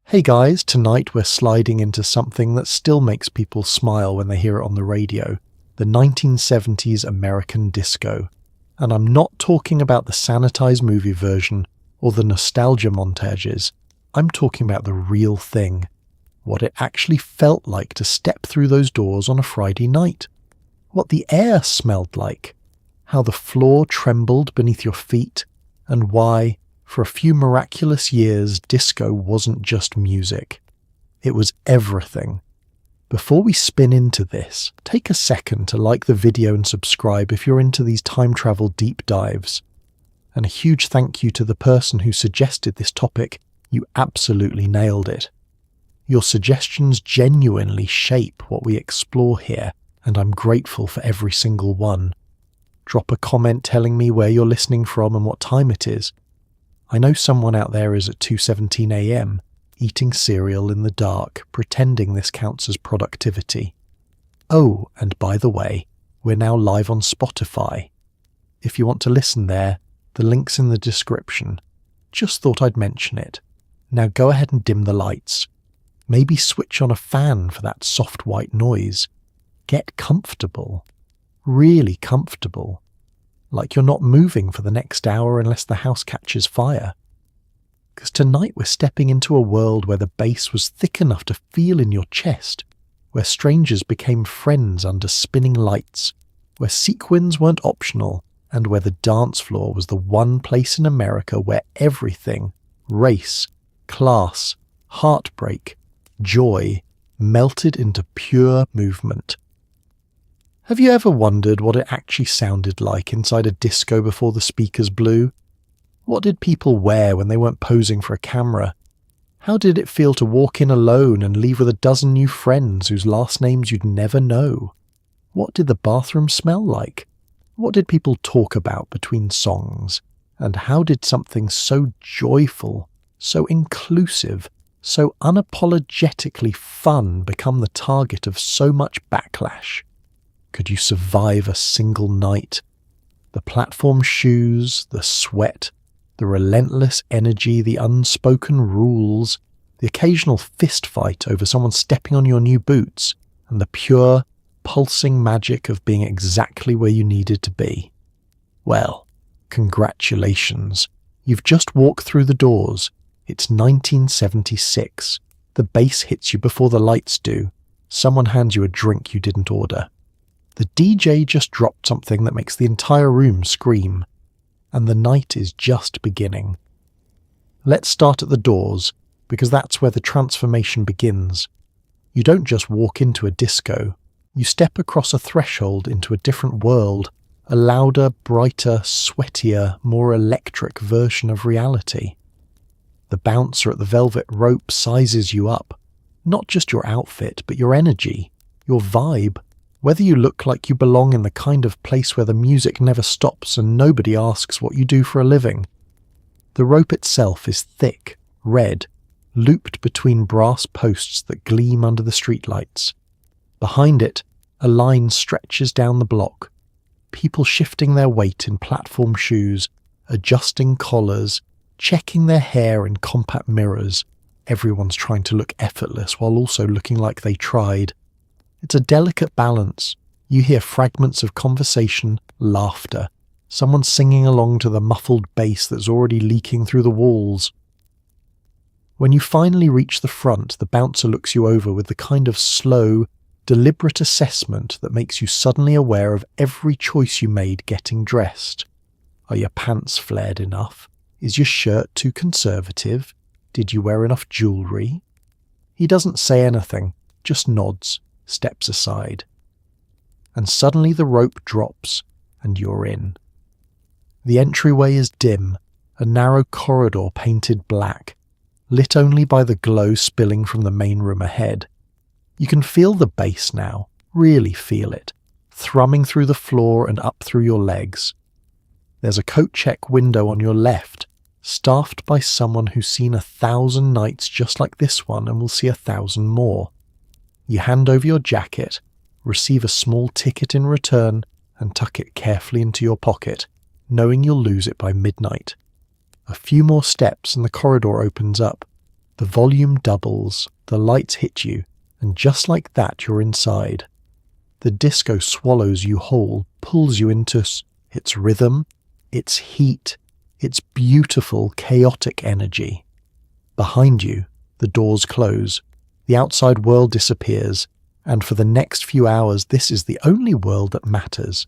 Hey guys, tonight we're sliding into something that still makes people smile when they hear it on the radio, the 1970s American disco. And I'm not talking about the sanitized movie version or the nostalgia montages. I'm talking about the real thing. What it actually felt like to step through those doors on a Friday night. What the air smelled like. How the floor trembled beneath your feet. And why, for a few miraculous years, disco wasn't just music. It was everything. Before we spin into this, take a second to like the video and subscribe if you're into these time travel deep dives. And a huge thank you to the person who suggested this topic. You absolutely nailed it. Your suggestions genuinely shape what we explore here, and I'm grateful for every single one. Drop a comment telling me where you're listening from and what time it is. I know someone out there is at 2:17 a.m, eating cereal in the dark, pretending this counts as productivity. Oh, and by the way, we're now live on Spotify. If you want to listen there, the link's in the description. Just thought I'd mention it. Now go ahead and dim the lights. Maybe switch on a fan for that soft white noise. Get comfortable. Really comfortable. Like you're not moving for the next hour unless the house catches fire. Because tonight we're stepping into a world where the bass was thick enough to feel in your chest, where strangers became friends under spinning lights, where sequins weren't optional, and where the dance floor was the one place in America where everything, race, class, heartbreak, joy, melted into pure movement. Have you ever wondered what it actually sounded like inside a disco before the speakers blew? What did people wear when they weren't posing for a camera? How did it feel to walk in alone and leave with a dozen new friends whose last names you'd never know? What did the bathroom smell like? What did people talk about between songs? And how did something so joyful, so inclusive, so unapologetically fun become the target of so much backlash? Could you survive a single night? The platform shoes, the sweat, the relentless energy, the unspoken rules, the occasional fist fight over someone stepping on your new boots, and the pure, pulsing magic of being exactly where you needed to be. Well, congratulations. You've just walked through the doors. It's 1976. The bass hits you before the lights do. Someone hands you a drink you didn't order. The DJ just dropped something that makes the entire room scream. And the night is just beginning. Let's start at the doors, because that's where the transformation begins. You don't just walk into a disco. You step across a threshold into a different world, a louder, brighter, sweatier, more electric version of reality. The bouncer at the velvet rope sizes you up. Not just your outfit, but your energy, your vibe. Whether you look like you belong in the kind of place where the music never stops and nobody asks what you do for a living. The rope itself is thick, red, looped between brass posts that gleam under the streetlights. Behind it, a line stretches down the block. People shifting their weight in platform shoes, adjusting collars, checking their hair in compact mirrors. Everyone's trying to look effortless while also looking like they tried. It's a delicate balance. You hear fragments of conversation, laughter, someone singing along to the muffled bass that's already leaking through the walls. When you finally reach the front, the bouncer looks you over with the kind of slow, deliberate assessment that makes you suddenly aware of every choice you made getting dressed. Are your pants flared enough? Is your shirt too conservative? Did you wear enough jewellery? He doesn't say anything, just nods. Steps aside. And suddenly the rope drops, and you're in. The entryway is dim, a narrow corridor painted black, lit only by the glow spilling from the main room ahead. You can feel the bass now, really feel it, thrumming through the floor and up through your legs. There's a coat check window on your left, staffed by someone who's seen 1,000 nights just like this one and will see 1,000 more. You hand over your jacket, receive a small ticket in return, and tuck it carefully into your pocket, knowing you'll lose it by midnight. A few more steps and the corridor opens up. The volume doubles, the lights hit you, and just like that you're inside. The disco swallows you whole, pulls you into its rhythm, its heat, its beautiful, chaotic energy. Behind you, the doors close, the outside world disappears, and for the next few hours this is the only world that matters.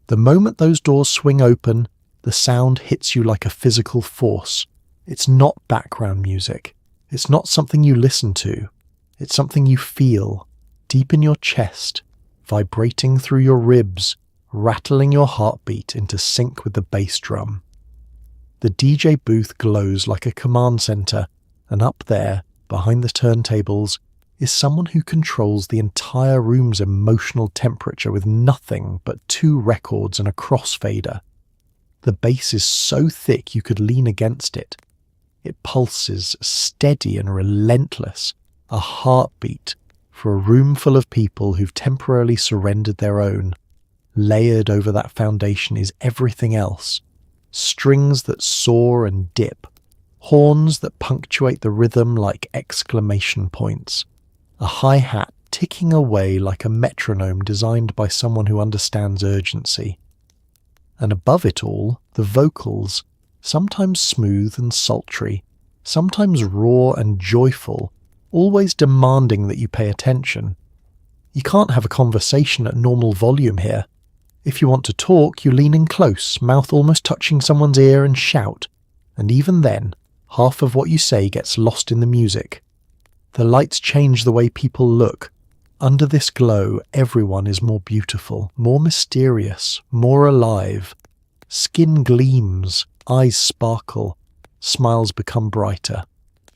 The moment those doors swing open, the sound hits you like a physical force. It's not background music. It's not something you listen to. It's something you feel, deep in your chest, vibrating through your ribs, rattling your heartbeat into sync with the bass drum. The DJ booth glows like a command center, and up there, behind the turntables, is someone who controls the entire room's emotional temperature with nothing but 2 records and a crossfader. The bass is so thick you could lean against it. It pulses steady and relentless, a heartbeat for a room full of people who've temporarily surrendered their own. Layered over that foundation is everything else. Strings that soar and dip, horns that punctuate the rhythm like exclamation points, a hi-hat ticking away like a metronome designed by someone who understands urgency. And above it all, the vocals, sometimes smooth and sultry, sometimes raw and joyful, always demanding that you pay attention. You can't have a conversation at normal volume here. If you want to talk, you lean in close, mouth almost touching someone's ear, and shout. And even then, half of what you say gets lost in the music. The lights change the way people look. Under this glow, everyone is more beautiful, more mysterious, more alive. Skin gleams, eyes sparkle, smiles become brighter.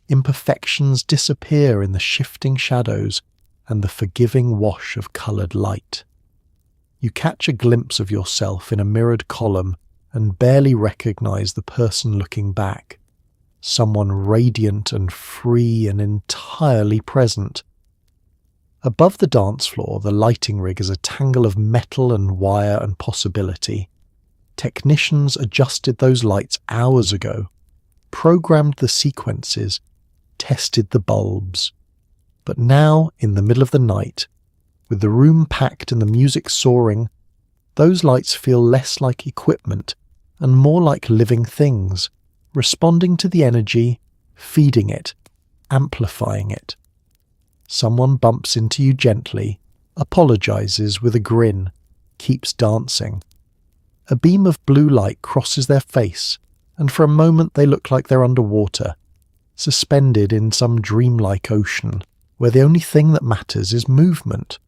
Imperfections disappear in the shifting shadows and the forgiving wash of coloured light. You catch a glimpse of yourself in a mirrored column and barely recognise the person looking back. Someone radiant and free and entirely present. Above the dance floor, the lighting rig is a tangle of metal and wire and possibility. Technicians adjusted those lights hours ago, programmed the sequences, tested the bulbs. But now, in the middle of the night, with the room packed and the music soaring, those lights feel less like equipment and more like living things, responding to the energy, feeding it, amplifying it. Someone bumps into you gently, apologizes with a grin, keeps dancing. A beam of blue light crosses their face, and for a moment they look like they're underwater, suspended in some dreamlike ocean, where the only thing that matters is movement.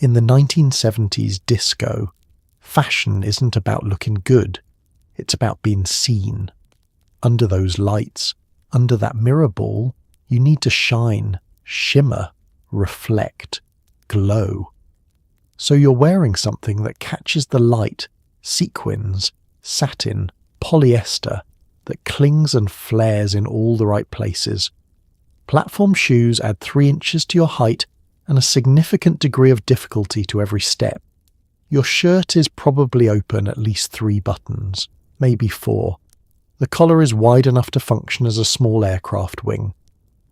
In the 1970s disco, fashion isn't about looking good, it's about being seen. Under those lights, under that mirror ball, you need to shine, shimmer, reflect, glow. So you're wearing something that catches the light, sequins, satin, polyester, that clings and flares in all the right places. Platform shoes add 3 inches to your height and a significant degree of difficulty to every step. Your shirt is probably open at least 3 buttons, maybe 4. The collar is wide enough to function as a small aircraft wing.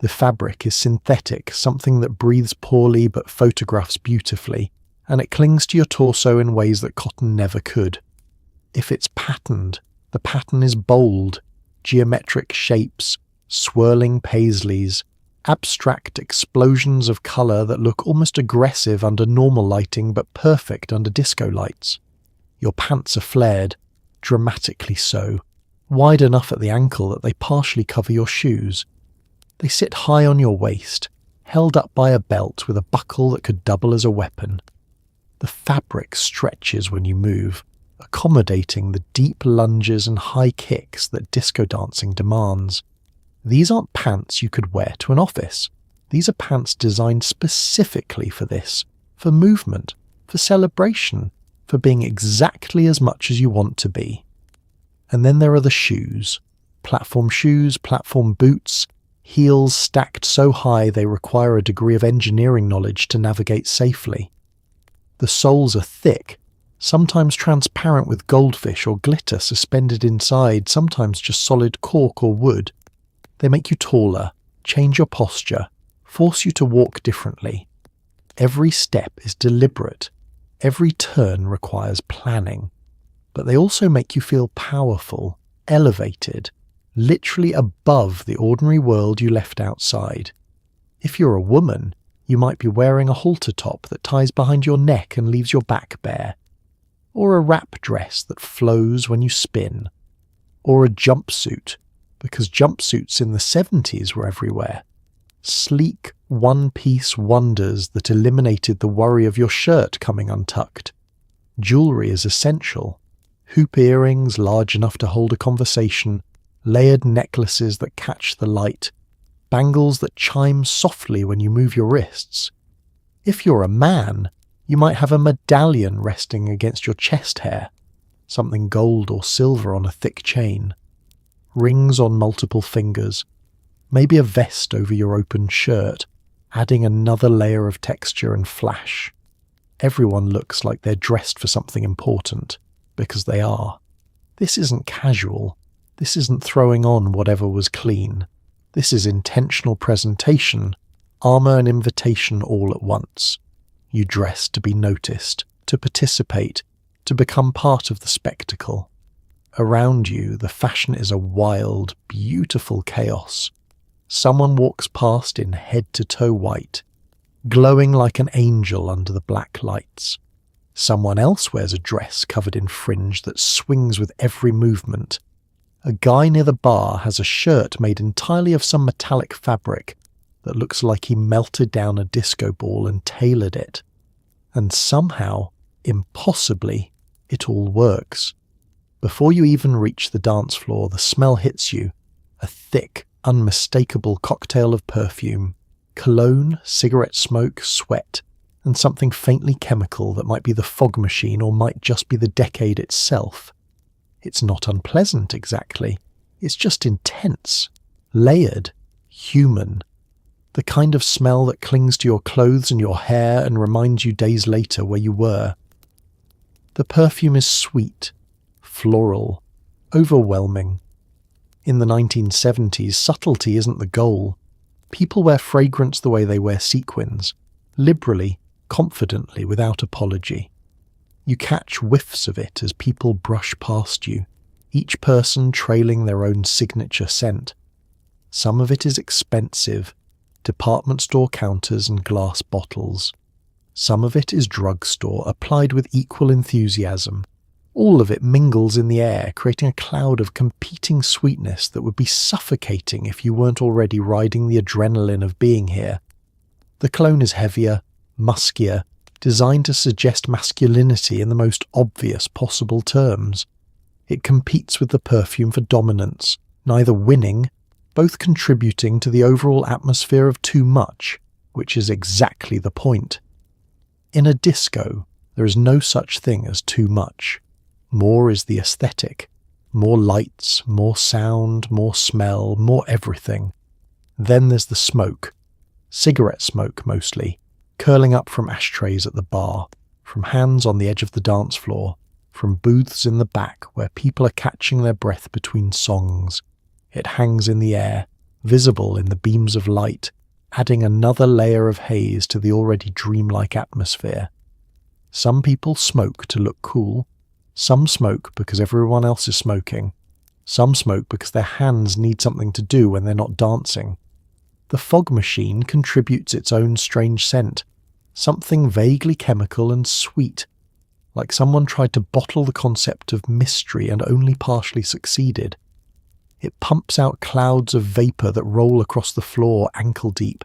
The fabric is synthetic, something that breathes poorly but photographs beautifully, and it clings to your torso in ways that cotton never could. If it's patterned, the pattern is bold, geometric shapes, swirling paisleys, abstract explosions of colour that look almost aggressive under normal lighting but perfect under disco lights. Your pants are flared, dramatically so, wide enough at the ankle that they partially cover your shoes. They sit high on your waist, held up by a belt with a buckle that could double as a weapon. The fabric stretches when you move, accommodating the deep lunges and high kicks that disco dancing demands. These aren't pants you could wear to an office. These are pants designed specifically for this, for movement, for celebration, for being exactly as much as you want to be. And then there are the shoes. Platform shoes, platform boots, heels stacked so high they require a degree of engineering knowledge to navigate safely. The soles are thick, sometimes transparent with goldfish or glitter suspended inside, sometimes just solid cork or wood. They make you taller, change your posture, force you to walk differently. Every step is deliberate. Every turn requires planning. But they also make you feel powerful, elevated, literally above the ordinary world you left outside. If you're a woman, you might be wearing a halter top that ties behind your neck and leaves your back bare, or a wrap dress that flows when you spin, or a jumpsuit, because jumpsuits in the 70s were everywhere. Sleek, one-piece wonders that eliminated the worry of your shirt coming untucked. Jewellery is essential. Hoop earrings large enough to hold a conversation, layered necklaces that catch the light, bangles that chime softly when you move your wrists. If you're a man, you might have a medallion resting against your chest hair, something gold or silver on a thick chain, rings on multiple fingers, maybe a vest over your open shirt, adding another layer of texture and flash. Everyone looks like they're dressed for something important, because they are. This isn't casual. This isn't throwing on whatever was clean. This is intentional presentation, armour and invitation all at once. You dress to be noticed, to participate, to become part of the spectacle. Around you, the fashion is a wild, beautiful chaos. Someone walks past in head-to-toe white, glowing like an angel under the black lights. Someone else wears a dress covered in fringe that swings with every movement. A guy near the bar has a shirt made entirely of some metallic fabric that looks like he melted down a disco ball and tailored it. And somehow, impossibly, it all works. Before you even reach the dance floor, the smell hits you, a thick, unmistakable cocktail of perfume, cologne, cigarette smoke, sweat, and something faintly chemical that might be the fog machine or might just be the decade itself. It's not unpleasant exactly, it's just intense, layered, human. The kind of smell that clings to your clothes and your hair and reminds you days later where you were. The perfume is sweet, floral, overwhelming. In the 1970s, subtlety isn't the goal. People wear fragrance the way they wear sequins, liberally, confidently, without apology. You catch whiffs of it as people brush past you, each person trailing their own signature scent. Some of it is expensive, department store counters and glass bottles. Some of it is drugstore, applied with equal enthusiasm. All of it mingles in the air, creating a cloud of competing sweetness that would be suffocating if you weren't already riding the adrenaline of being here. The cologne is heavier, muskier, designed to suggest masculinity in the most obvious possible terms. It competes with the perfume for dominance, neither winning, both contributing to the overall atmosphere of too much, which is exactly the point. In a disco, there is no such thing as too much. More is the aesthetic. More lights, more sound, more smell, more everything. Then there's the smoke. Cigarette smoke mostly, curling up from ashtrays at the bar, from hands on the edge of the dance floor, from booths in the back where people are catching their breath between songs. It hangs in the air, visible in the beams of light, adding another layer of haze to the already dreamlike atmosphere. Some people smoke to look cool. Some smoke because everyone else is smoking. Some smoke because their hands need something to do when they're not dancing. The fog machine contributes its own strange scent, something vaguely chemical and sweet, like someone tried to bottle the concept of mystery and only partially succeeded. It pumps out clouds of vapour that roll across the floor ankle deep,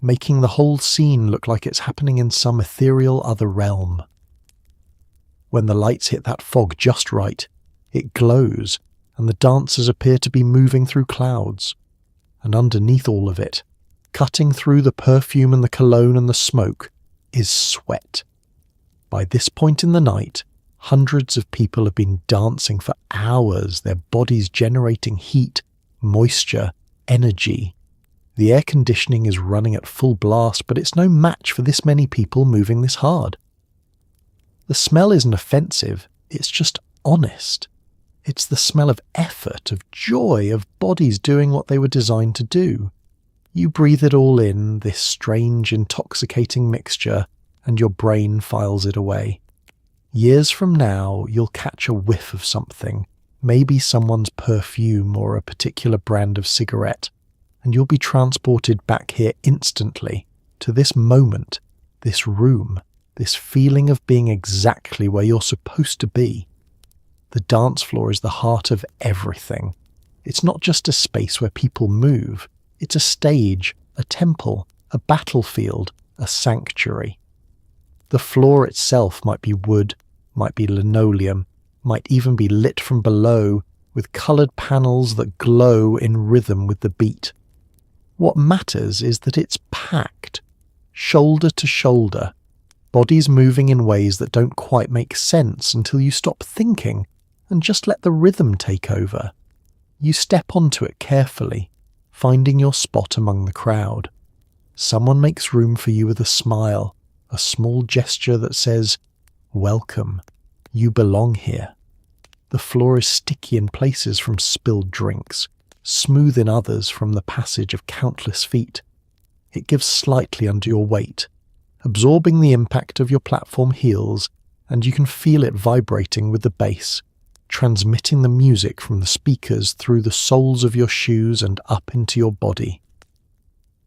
making the whole scene look like it's happening in some ethereal other realm. When the lights hit that fog just right, it glows, and the dancers appear to be moving through clouds. And underneath all of it, cutting through the perfume and the cologne and the smoke, is sweat. By this point in the night, hundreds of people have been dancing for hours, their bodies generating heat, moisture, energy. The air conditioning is running at full blast, but it's no match for this many people moving this hard. The smell isn't offensive, it's just honest. It's the smell of effort, of joy, of bodies doing what they were designed to do. You breathe it all in, this strange, intoxicating mixture, and your brain files it away. Years from now, you'll catch a whiff of something, maybe someone's perfume or a particular brand of cigarette, and you'll be transported back here instantly to this moment, this room, this feeling of being exactly where you're supposed to be. The dance floor is the heart of everything. It's not just a space where people move. It's a stage, a temple, a battlefield, a sanctuary. The floor itself might be wood, might be linoleum, might even be lit from below with coloured panels that glow in rhythm with the beat. What matters is that it's packed, shoulder to shoulder, bodies moving in ways that don't quite make sense until you stop thinking and just let the rhythm take over. You step onto it carefully, finding your spot among the crowd. Someone makes room for you with a smile, a small gesture that says, "Welcome, you belong here." The floor is sticky in places from spilled drinks, smooth in others from the passage of countless feet. It gives slightly under your weight, absorbing the impact of your platform heels, and you can feel it vibrating with the bass, transmitting the music from the speakers through the soles of your shoes and up into your body.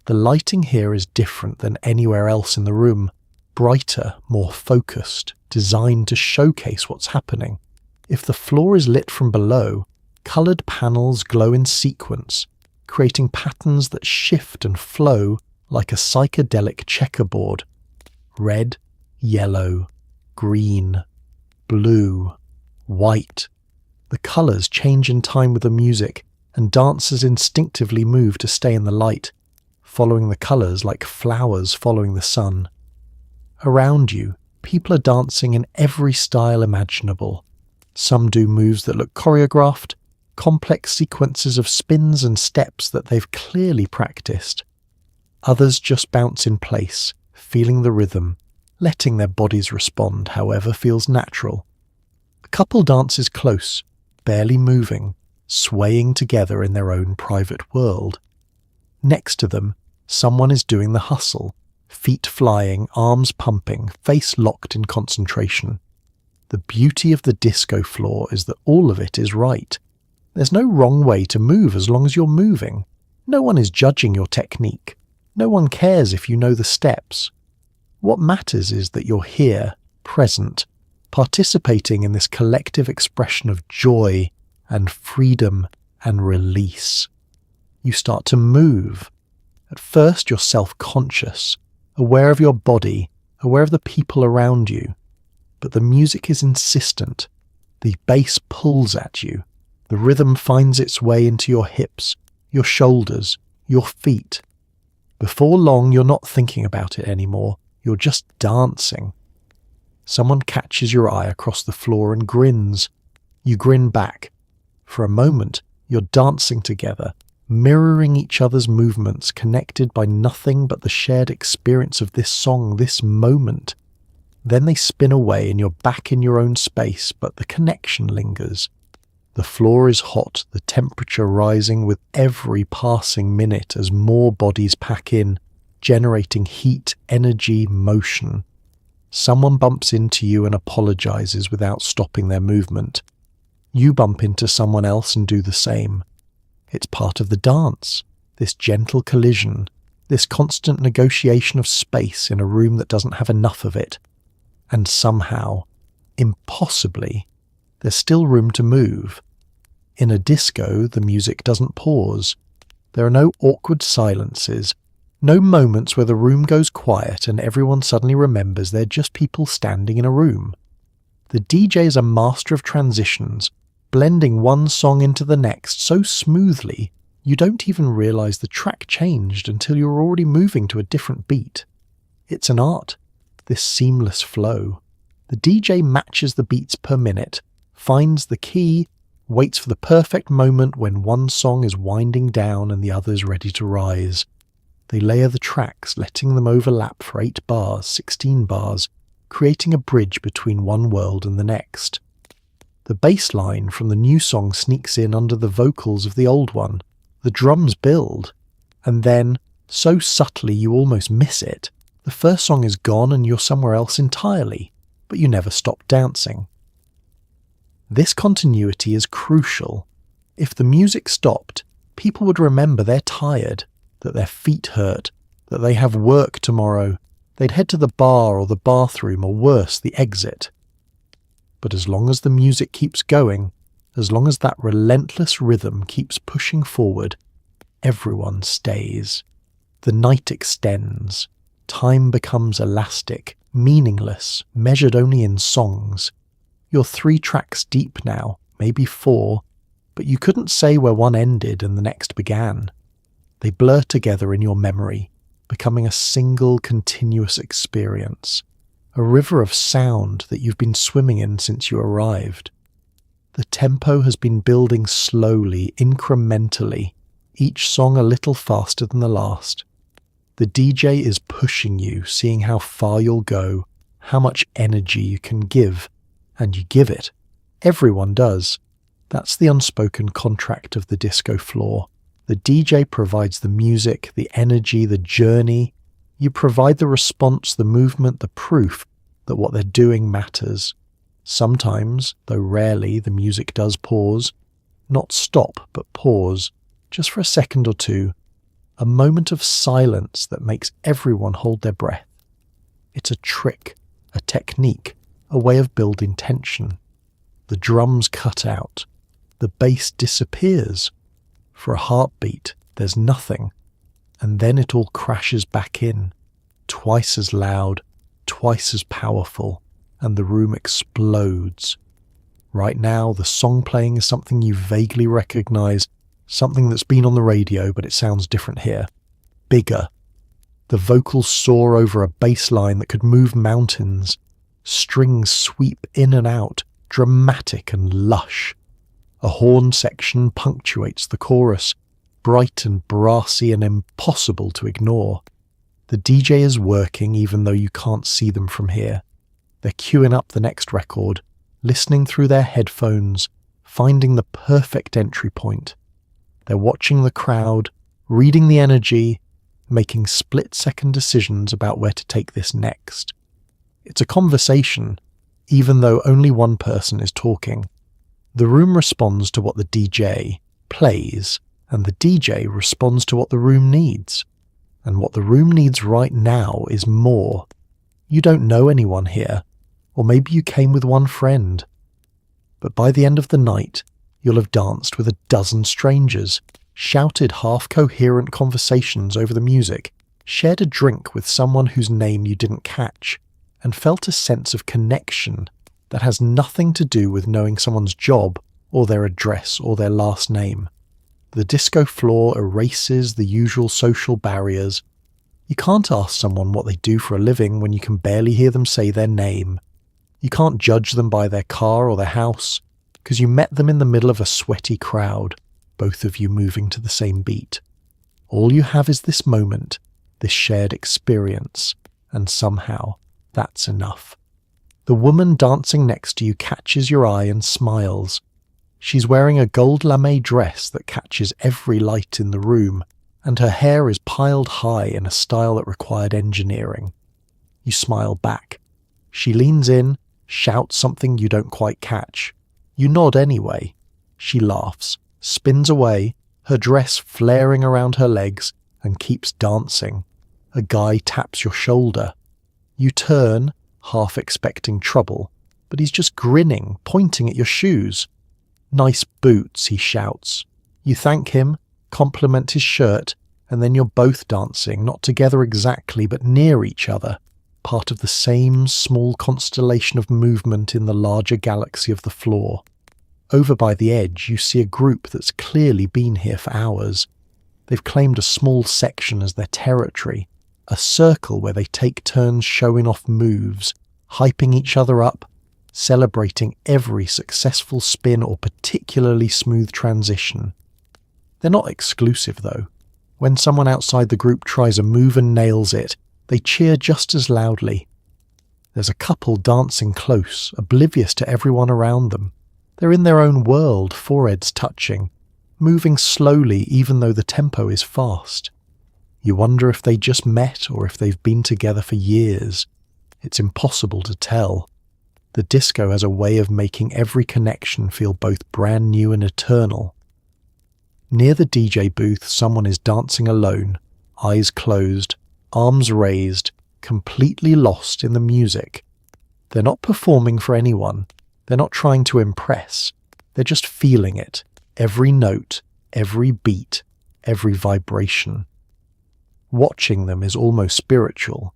The lighting here is different than anywhere else in the room, brighter, more focused, designed to showcase what's happening. If the floor is lit from below, coloured panels glow in sequence, creating patterns that shift and flow like a psychedelic checkerboard. Red, yellow, green, blue, white. The colours change in time with the music, and dancers instinctively move to stay in the light, following the colours like flowers following the sun. Around you, people are dancing in every style imaginable. Some do moves that look choreographed, complex sequences of spins and steps that they've clearly practiced. Others just bounce in place, feeling the rhythm, letting their bodies respond however feels natural. A couple dances close, barely moving, swaying together in their own private world. Next to them, someone is doing the hustle, feet flying, arms pumping, face locked in concentration. The beauty of the disco floor is that all of it is right. There's no wrong way to move as long as you're moving. No one is judging your technique. No one cares if you know the steps. What matters is that you're here, present, participating in this collective expression of joy and freedom and release. You start to move. At first you're self-conscious, aware of your body, aware of the people around you. But the music is insistent. The bass pulls at you. The rhythm finds its way into your hips, your shoulders, your feet. Before long you're not thinking about it anymore. You're just dancing. Someone catches your eye across the floor and grins. You grin back. For a moment, you're dancing together, mirroring each other's movements, connected by nothing but the shared experience of this song, this moment. Then they spin away and you're back in your own space, but the connection lingers. The floor is hot, the temperature rising with every passing minute as more bodies pack in, generating heat, energy, motion. Someone bumps into you and apologizes without stopping their movement. You bump into someone else and do the same. It's part of the dance, this gentle collision, this constant negotiation of space in a room that doesn't have enough of it. And somehow, impossibly, there's still room to move. In a disco, the music doesn't pause. There are no awkward silences, no moments where the room goes quiet and everyone suddenly remembers they're just people standing in a room. The DJ is a master of transitions, blending one song into the next so smoothly you don't even realize the track changed until you're already moving to a different beat. It's an art, this seamless flow. The DJ matches the beats per minute, finds the key, waits for the perfect moment when one song is winding down and the other's ready to rise. They layer the tracks, letting them overlap for 8 bars, 16 bars, creating a bridge between one world and the next. The bass line from the new song sneaks in under the vocals of the old one. The drums build, and then, So subtly you almost miss it. The first song is gone and you're somewhere else entirely, but you never stop dancing. This continuity is crucial. If the music stopped, people would remember they're tired, that their feet hurt, that they have work tomorrow. They'd head to the bar or the bathroom, or worse, the exit. But as long as the music keeps going, as long as that relentless rhythm keeps pushing forward, everyone stays. The night extends. Time becomes elastic, meaningless, measured only in songs. You're 3 tracks deep now, maybe 4, but you couldn't say where one ended and the next began. They blur together in your memory, becoming a single continuous experience, a river of sound that you've been swimming in since you arrived. The tempo has been building slowly, incrementally, each song a little faster than the last. The DJ is pushing you, seeing how far you'll go, how much energy you can give, and you give it. Everyone does. That's the unspoken contract of the disco floor. The DJ provides the music, the energy, the journey. You provide the response, the movement, the proof that what they're doing matters. Sometimes, though rarely, the music does pause. Not stop, but pause, just for a second or two. A moment of silence that makes everyone hold their breath. It's a trick, a technique, a way of building tension. The drums cut out. The bass disappears. For a heartbeat, there's nothing. And then it all crashes back in. Twice as loud, twice as powerful, and the room explodes. Right now, the song playing is something you vaguely recognize, something that's been on the radio, but it sounds different here. Bigger. The vocals soar over a bass line that could move mountains. Strings sweep in and out, dramatic and lush. A horn section punctuates the chorus, bright and brassy and impossible to ignore. The DJ is working even though you can't see them from here. They're queuing up the next record, listening through their headphones, finding the perfect entry point. They're watching the crowd, reading the energy, making split-second decisions about where to take this next. It's a conversation, even though only one person is talking. The room responds to what the DJ plays, and the DJ responds to what the room needs. And what the room needs right now is more. You don't know anyone here, or maybe you came with one friend. But by the end of the night, you'll have danced with a dozen strangers, shouted half-coherent conversations over the music, shared a drink with someone whose name you didn't catch, and felt a sense of connection that has nothing to do with knowing someone's job or their address or their last name. The disco floor erases the usual social barriers. You can't ask someone what they do for a living when you can barely hear them say their name. You can't judge them by their car or their house, because you met them in the middle of a sweaty crowd, both of you moving to the same beat. All you have is this moment, this shared experience, and somehow that's enough. The woman dancing next to you catches your eye and smiles. She's wearing a gold lame dress that catches every light in the room, and her hair is piled high in a style that required engineering. You smile back. She leans in, shouts something you don't quite catch. You nod anyway. She laughs, spins away, her dress flaring around her legs, and keeps dancing. A guy taps your shoulder. You turn, half expecting trouble, but he's just grinning, pointing at your shoes. "Nice boots," he shouts. You thank him, compliment his shirt, and then you're both dancing, not together exactly, but near each other, part of the same small constellation of movement in the larger galaxy of the floor. Over by the edge, you see a group that's clearly been here for hours. They've claimed a small section as their territory, a circle where they take turns showing off moves, hyping each other up, celebrating every successful spin or particularly smooth transition. They're not exclusive, though. When someone outside the group tries a move and nails it, they cheer just as loudly. There's a couple dancing close, oblivious to everyone around them. They're in their own world, foreheads touching, moving slowly even though the tempo is fast. You wonder if they just met or if they've been together for years. It's impossible to tell. The disco has a way of making every connection feel both brand new and eternal. Near the DJ booth, someone is dancing alone, eyes closed, arms raised, completely lost in the music. They're not performing for anyone. They're not trying to impress. They're just feeling it. Every note, every beat, every vibration. Watching them is almost spiritual.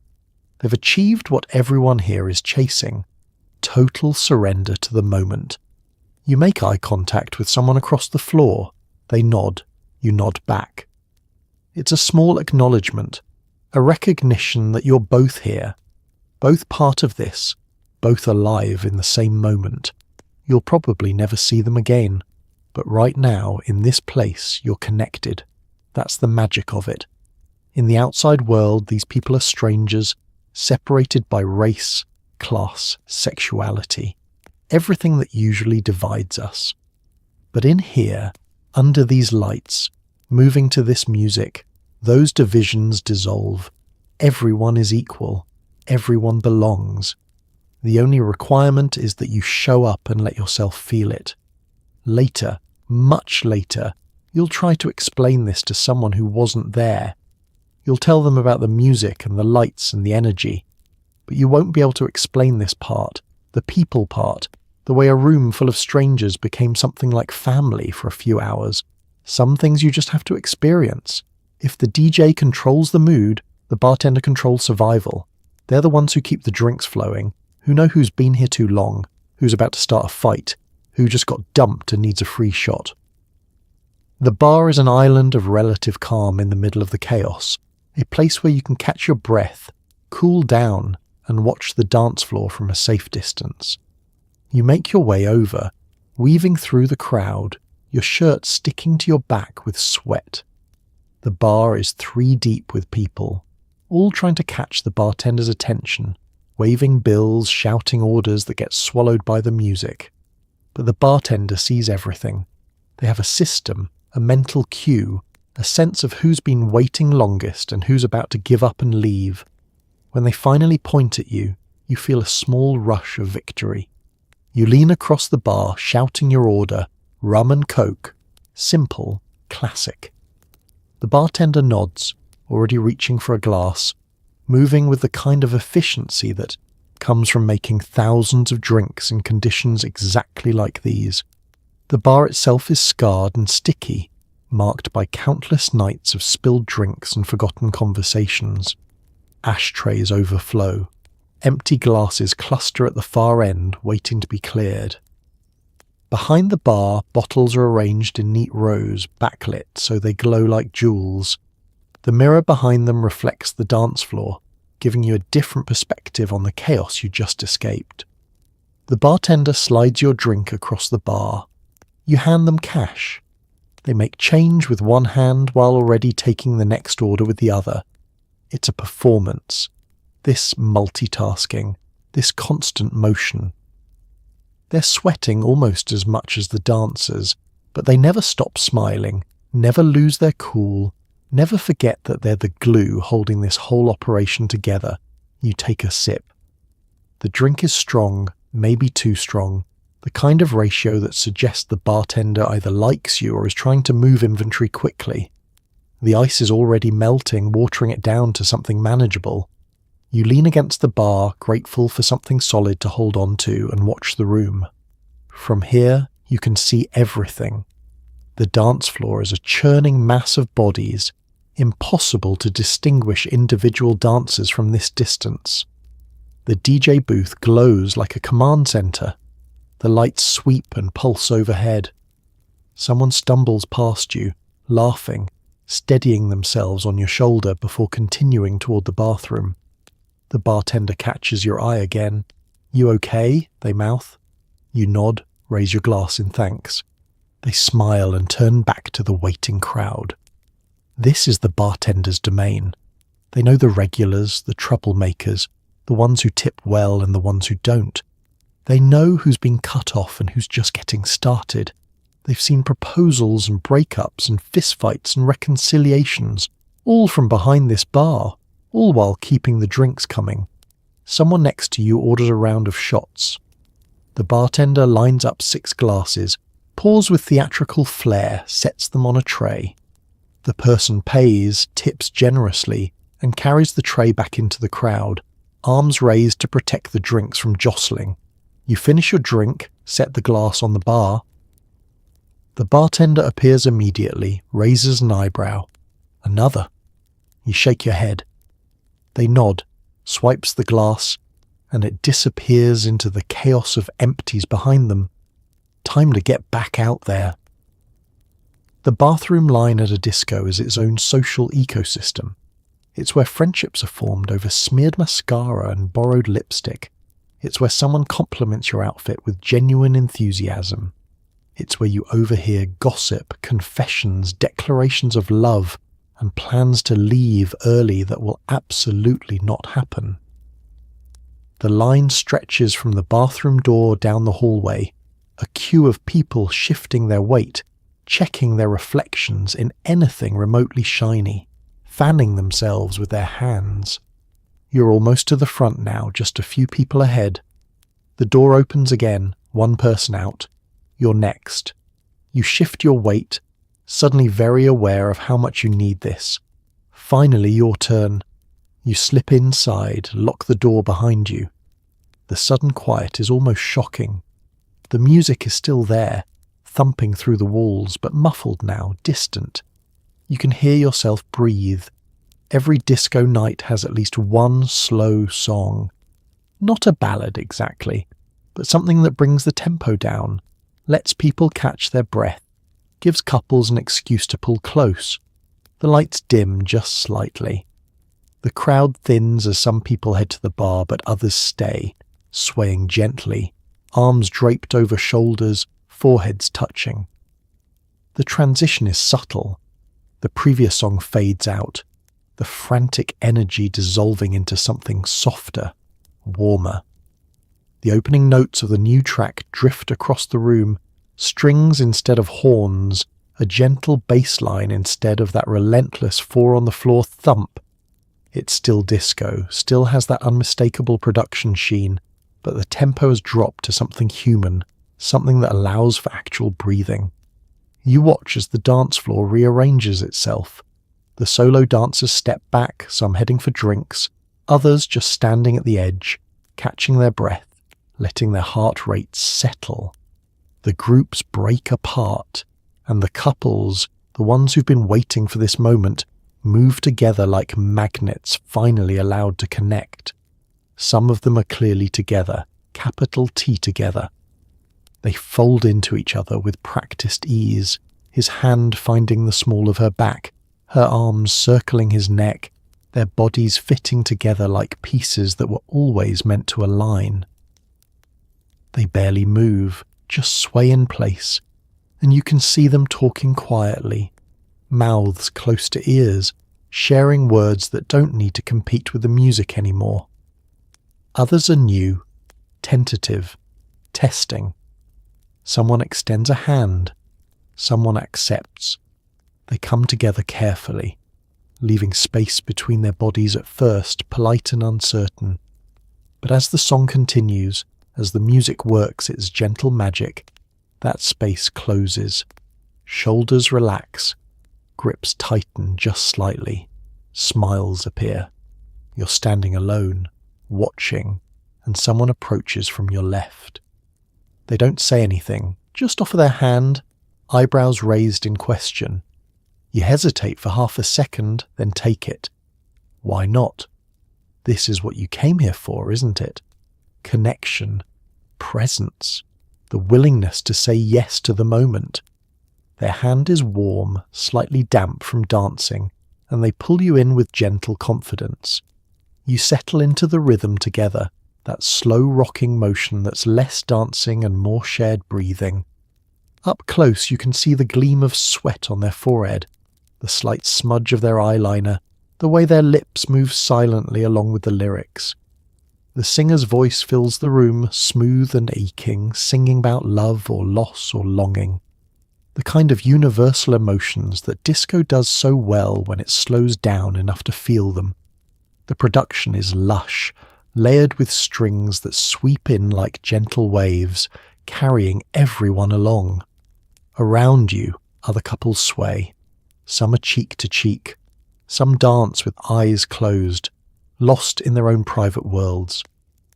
They've achieved what everyone here is chasing. Total surrender to the moment. You make eye contact with someone across the floor. They nod. You nod back. It's a small acknowledgement, a recognition that you're both here, both part of this, both alive in the same moment. You'll probably never see them again, but right now, in this place, you're connected. That's the magic of it. In the outside world, these people are strangers, separated by race, class, sexuality, everything that usually divides us. But in here, under these lights, moving to this music, those divisions dissolve. Everyone is equal. Everyone belongs. The only requirement is that you show up and let yourself feel it. Later, much later, you'll try to explain this to someone who wasn't there. You'll tell them about the music and the lights and the energy, but you won't be able to explain this part, the people part, the way a room full of strangers became something like family for a few hours. Some things you just have to experience. If the DJ controls the mood, the bartender controls survival. They're the ones who keep the drinks flowing, who know who's been here too long, who's about to start a fight, who just got dumped and needs a free shot. The bar is an island of relative calm in the middle of the chaos, a place where you can catch your breath, cool down, and watch the dance floor from a safe distance. You make your way over, weaving through the crowd, your shirt sticking to your back with sweat. The bar is 3 deep with people, all trying to catch the bartender's attention, waving bills, shouting orders that get swallowed by the music. But the bartender sees everything. They have a system, a mental cue, a sense of who's been waiting longest and who's about to give up and leave. When they finally point at you, you feel a small rush of victory. You lean across the bar, shouting your order, rum and coke. Simple, classic. The bartender nods, already reaching for a glass, moving with the kind of efficiency that comes from making thousands of drinks in conditions exactly like these. The bar itself is scarred and sticky, marked by countless nights of spilled drinks and forgotten conversations. Ashtrays overflow. Empty glasses cluster at the far end, waiting to be cleared. Behind the bar, bottles are arranged in neat rows, backlit so they glow like jewels. The mirror behind them reflects the dance floor, giving you a different perspective on the chaos you just escaped. The bartender slides your drink across the bar. You hand them cash. They make change with one hand while already taking the next order with the other. It's a performance. This multitasking, this constant motion. They're sweating almost as much as the dancers, but they never stop smiling, never lose their cool, never forget that they're the glue holding this whole operation together. You take a sip. The drink is strong, maybe too strong, the kind of ratio that suggests the bartender either likes you or is trying to move inventory quickly. The ice is already melting, watering it down to something manageable. You lean against the bar, grateful for something solid to hold on to, and watch the room. From here, you can see everything. The dance floor is a churning mass of bodies, impossible to distinguish individual dancers from this distance. The DJ booth glows like a command center. The lights sweep and pulse overhead. Someone stumbles past you, laughing, steadying themselves on your shoulder before continuing toward the bathroom. The bartender catches your eye again. "You okay?" they mouth. You nod, raise your glass in thanks. They smile and turn back to the waiting crowd. This is the bartender's domain. They know the regulars, the troublemakers, the ones who tip well and the ones who don't. They know who's been cut off and who's just getting started. They've seen proposals and breakups and fistfights and reconciliations, All from behind this bar, all while keeping the drinks coming. Someone next to you orders a round of shots. The bartender lines up 6 glasses, pours with theatrical flair, sets them on a tray. The person pays, tips generously, and carries the tray back into the crowd, arms raised to protect the drinks from jostling. You finish your drink, set the glass on the bar. The bartender appears immediately, raises an eyebrow. Another. You shake your head. They nod, swipes the glass, and it disappears into the chaos of empties behind them. Time to get back out there. The bathroom line at a disco is its own social ecosystem. It's where friendships are formed over smeared mascara and borrowed lipstick. It's where someone compliments your outfit with genuine enthusiasm. It's where you overhear gossip, confessions, declarations of love, and plans to leave early that will absolutely not happen. The line stretches from the bathroom door down the hallway, a queue of people shifting their weight, checking their reflections in anything remotely shiny, fanning themselves with their hands. You're almost to the front now, just a few people ahead. The door opens again, one person out. You're next. You shift your weight, suddenly very aware of how much you need this. Finally your turn. You slip inside, lock the door behind you. The sudden quiet is almost shocking. The music is still there, thumping through the walls, but muffled now, distant. You can hear yourself breathe. Every disco night has at least one slow song. Not a ballad exactly, but something that brings the tempo down, lets people catch their breath, gives couples an excuse to pull close. The lights dim just slightly. The crowd thins as some people head to the bar, but others stay, swaying gently, arms draped over shoulders, foreheads touching. The transition is subtle. The previous song fades out, the frantic energy dissolving into something softer, warmer. The opening notes of the new track drift across the room, strings instead of horns, a gentle bass line instead of that relentless 4-on-the-floor thump. It's still disco, still has that unmistakable production sheen, but the tempo has dropped to something human, something that allows for actual breathing. You watch as the dance floor rearranges itself. The solo dancers step back, some heading for drinks, others just standing at the edge, catching their breath, letting their heart rates settle. The groups break apart, and the couples, the ones who've been waiting for this moment, move together like magnets finally allowed to connect. Some of them are clearly together, capital T together. They fold into each other with practiced ease, his hand finding the small of her back, her arms circling his neck, their bodies fitting together like pieces that were always meant to align. They barely move, just sway in place, and you can see them talking quietly, mouths close to ears, sharing words that don't need to compete with the music anymore. Others are new, tentative, testing. Someone extends a hand, someone accepts. They come together carefully, leaving space between their bodies at first, polite and uncertain. But as the song continues, as the music works its gentle magic, that space closes. Shoulders relax, grips tighten just slightly, smiles appear. You're standing alone, watching, and someone approaches from your left. They don't say anything, just offer their hand, eyebrows raised in question. You hesitate for half a second, then take it. Why not? This is what you came here for, isn't it? Connection, presence, the willingness to say yes to the moment. Their hand is warm, slightly damp from dancing, and they pull you in with gentle confidence. You settle into the rhythm together, that slow rocking motion that's less dancing and more shared breathing. Up close you can see the gleam of sweat on their forehead, the slight smudge of their eyeliner, the way their lips move silently along with the lyrics. The singer's voice fills the room, smooth and aching, singing about love or loss or longing. the kind of universal emotions that disco does so well when it slows down enough to feel them. The production is lush, layered with strings that sweep in like gentle waves, carrying everyone along. Around you, other couples sway. Some are cheek to cheek. Some dance with eyes closed, lost in their own private worlds.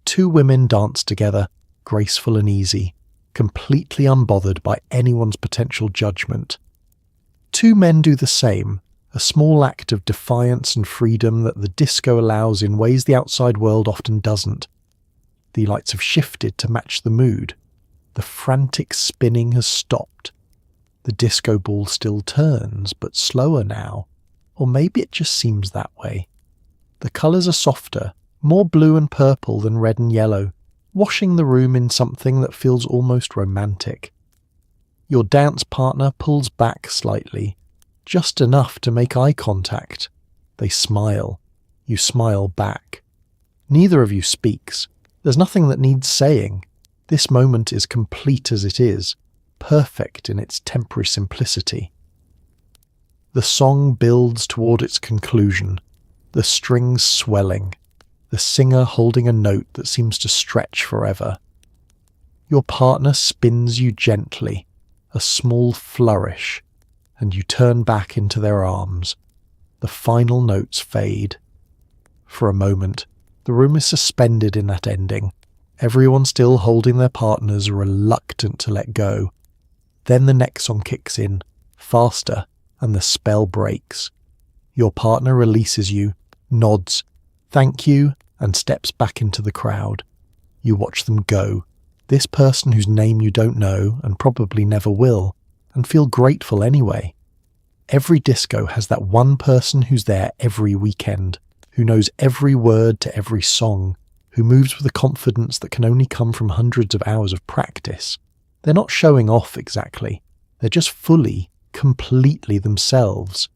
Two women dance together, graceful and easy, completely unbothered by anyone's potential judgment. Two men do the same, a small act of defiance and freedom that the disco allows in ways the outside world often doesn't. The lights have shifted to match the mood. The frantic spinning has stopped. The disco ball still turns, but slower now. Or maybe it just seems that way. The colours are softer, more blue and purple than red and yellow, washing the room in something that feels almost romantic. Your dance partner pulls back slightly, just enough to make eye contact. They smile. You smile back. Neither of you speaks. There's nothing that needs saying. This moment is complete as it is, perfect in its temporary simplicity. The song builds toward its conclusion, the strings swelling, the singer holding a note that seems to stretch forever. Your partner spins you gently, a small flourish, and you turn back into their arms. The final notes fade. For a moment, the room is suspended in that ending, everyone still holding their partners, reluctant to let go. Then the next song kicks in, faster, and the spell breaks. Your partner releases you, nods, thank you, and steps back into the crowd. You watch them go, this person whose name you don't know and probably never will, and feel grateful anyway. Every disco has that one person who's there every weekend, who knows every word to every song, who moves with a confidence that can only come from hundreds of hours of practice. They're not showing off exactly, they're just fully, completely themselves.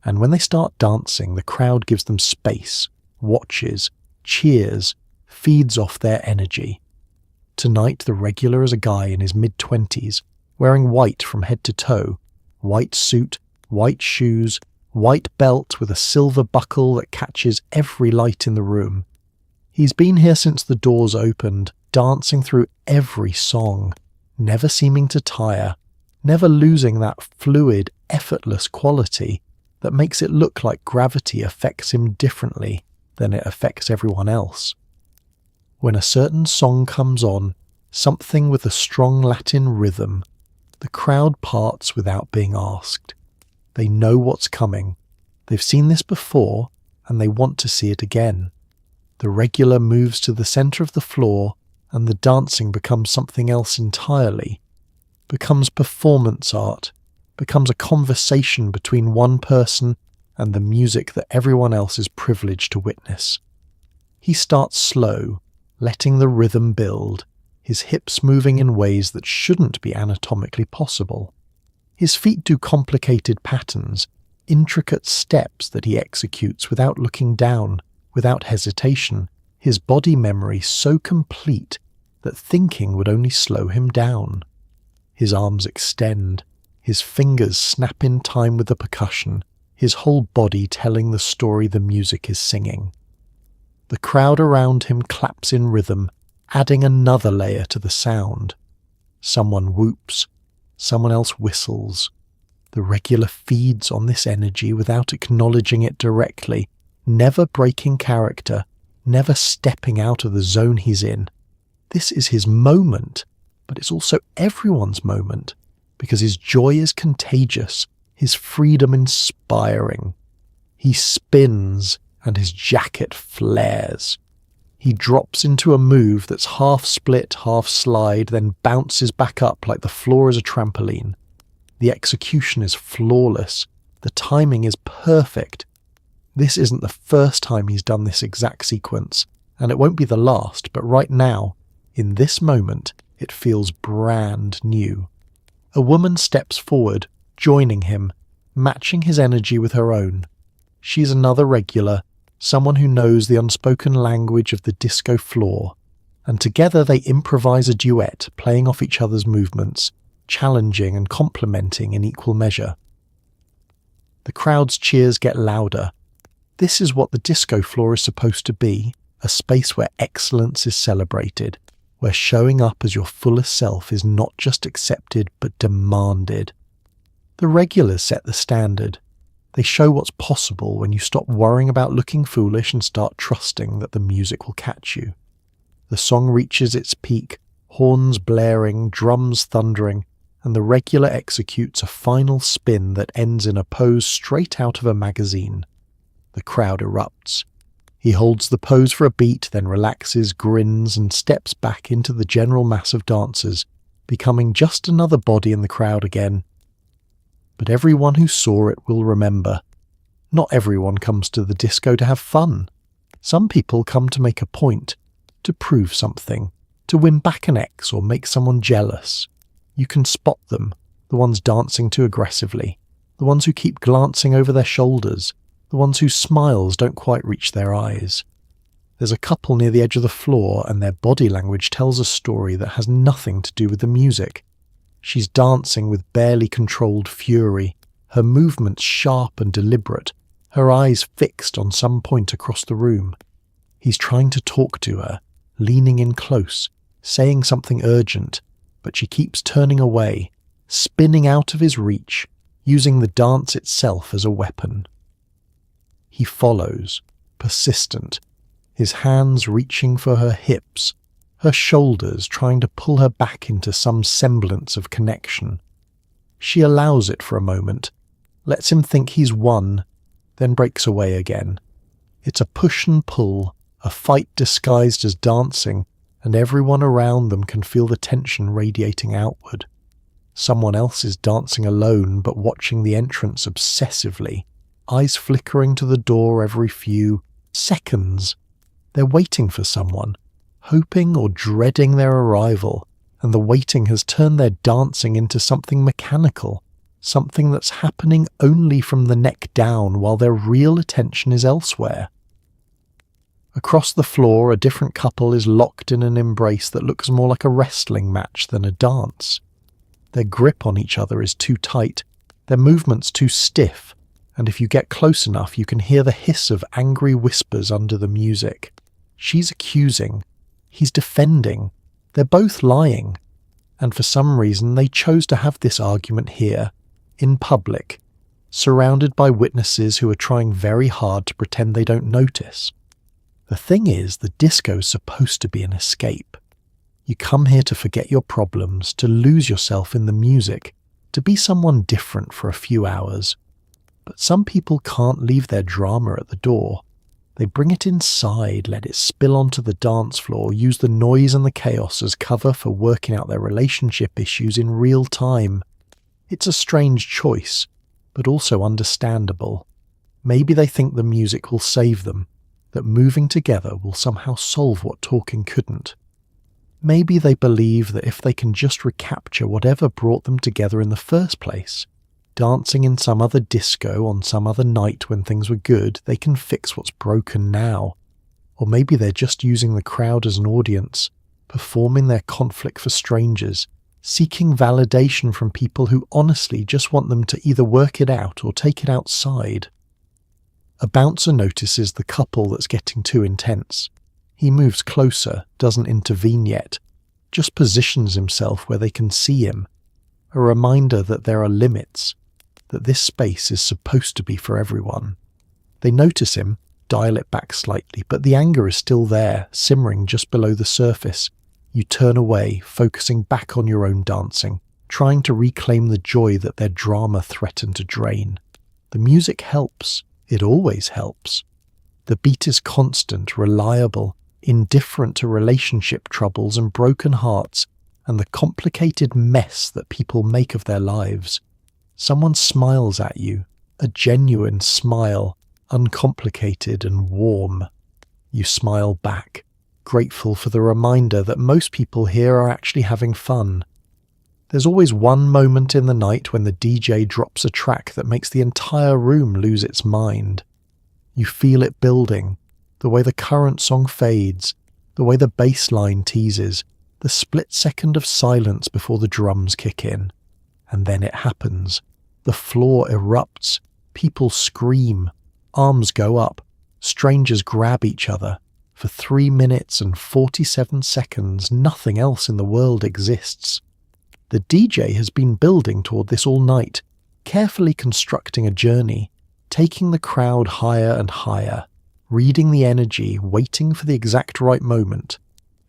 And when they start dancing, the crowd gives them space, watches, cheers, feeds off their energy. Tonight the regular is a guy in his mid-20s, wearing white from head to toe, white suit, white shoes, white belt with a silver buckle that catches every light in the room. He's been here since the doors opened, dancing through every song, never seeming to tire, never losing that fluid, effortless quality that makes it look like gravity affects him differently than it affects everyone else. When a certain song comes on, something with a strong Latin rhythm, the crowd parts without being asked. They know what's coming. They've seen this before, and they want to see it again. The regular moves to the centre of the floor, and the dancing becomes something else entirely. Becomes performance art, becomes a conversation between one person and the music that everyone else is privileged to witness. He starts slow, letting the rhythm build, his hips moving in ways that shouldn't be anatomically possible. His feet do complicated patterns, intricate steps that he executes without looking down, without hesitation, his body memory so complete that thinking would only slow him down. His arms extend, his fingers snap in time with the percussion, his whole body telling the story the music is singing. The crowd around him claps in rhythm, adding another layer to the sound. Someone whoops, someone else whistles. The regular feeds on this energy without acknowledging it directly, never breaking character, never stepping out of the zone he's in. This is his moment, but it's also everyone's moment, because his joy is contagious, his freedom inspiring. He spins, and his jacket flares. He drops into a move that's half split, half slide, then bounces back up like the floor is a trampoline. The execution is flawless. The timing is perfect. This isn't the first time he's done this exact sequence, and it won't be the last, but right now, in this moment, it feels brand new. A woman steps forward, joining him, matching his energy with her own. She's another regular, someone who knows the unspoken language of the disco floor, and together they improvise a duet, playing off each other's movements, challenging and complimenting in equal measure. The crowd's cheers get louder. This is what the disco floor is supposed to be, a space where excellence is celebrated, where showing up as your fullest self is not just accepted but demanded. The regulars set the standard. They show what's possible when you stop worrying about looking foolish and start trusting that the music will catch you. The song reaches its peak, horns blaring, drums thundering, and the regular executes a final spin that ends in a pose straight out of a magazine. The crowd erupts. He holds the pose for a beat, then relaxes, grins, and steps back into the general mass of dancers, becoming just another body in the crowd again. But everyone who saw it will remember. Not everyone comes to the disco to have fun. Some people come to make a point, to prove something, to win back an ex or make someone jealous. You can spot them, the ones dancing too aggressively, the ones who keep glancing over their shoulders, the ones whose smiles don't quite reach their eyes. There's a couple near the edge of the floor, and their body language tells a story that has nothing to do with the music. She's dancing with barely controlled fury, her movements sharp and deliberate, her eyes fixed on some point across the room. He's trying to talk to her, leaning in close, saying something urgent, but she keeps turning away, spinning out of his reach, using the dance itself as a weapon. He follows, persistent, his hands reaching for her hips, her shoulders trying to pull her back into some semblance of connection. She allows it for a moment, lets him think he's won, then breaks away again. It's a push and pull, a fight disguised as dancing, and everyone around them can feel the tension radiating outward. Someone else is dancing alone but watching the entrance obsessively, eyes flickering to the door every few seconds. They're waiting for someone, hoping or dreading their arrival, and the waiting has turned their dancing into something mechanical, something that's happening only from the neck down while their real attention is elsewhere. Across the floor, a different couple is locked in an embrace that looks more like a wrestling match than a dance. Their grip on each other is too tight, their movements too stiff, and if you get close enough you can hear the hiss of angry whispers under the music. She's accusing, he's defending, they're both lying, and for some reason they chose to have this argument here, in public, surrounded by witnesses who are trying very hard to pretend they don't notice. The thing is, the disco's supposed to be an escape. You come here to forget your problems, to lose yourself in the music, to be someone different for a few hours. But some people can't leave their drama at the door. They bring it inside, let it spill onto the dance floor, use the noise and the chaos as cover for working out their relationship issues in real time. It's a strange choice, but also understandable. Maybe they think the music will save them, that moving together will somehow solve what talking couldn't. Maybe they believe that if they can just recapture whatever brought them together in the first place, dancing in some other disco on some other night when things were good, they can fix what's broken now. Or maybe they're just using the crowd as an audience, performing their conflict for strangers, seeking validation from people who honestly just want them to either work it out or take it outside. A bouncer notices the couple that's getting too intense. He moves closer, doesn't intervene yet, just positions himself where they can see him. A reminder that there are limits, that this space is supposed to be for everyone. They notice him, dial it back slightly, but the anger is still there, simmering just below the surface. You turn away, focusing back on your own dancing, trying to reclaim the joy that their drama threatened to drain. The music helps. It always helps. The beat is constant, reliable, indifferent to relationship troubles and broken hearts and the complicated mess that people make of their lives. Someone smiles at you, a genuine smile, uncomplicated and warm. You smile back, grateful for the reminder that most people here are actually having fun. There's always one moment in the night when the DJ drops a track that makes the entire room lose its mind. You feel it building, the way the current song fades, the way the bass line teases, the split second of silence before the drums kick in. And then it happens. The floor erupts. People scream. Arms go up. Strangers grab each other. For 3 minutes and 47 seconds, nothing else in the world exists. The DJ has been building toward this all night, carefully constructing a journey, taking the crowd higher and higher, reading the energy, waiting for the exact right moment.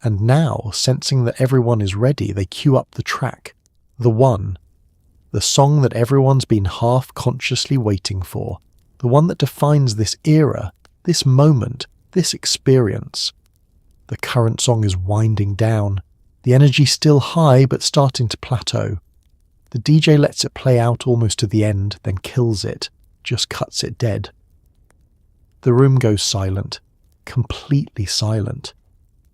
And now, sensing that everyone is ready, they cue up the track. The one. The song that everyone's been half-consciously waiting for. The one that defines this era, this moment, this experience. The current song is winding down. The energy still high but starting to plateau. The DJ lets it play out almost to the end, then kills it, just cuts it dead. The room goes silent, completely silent.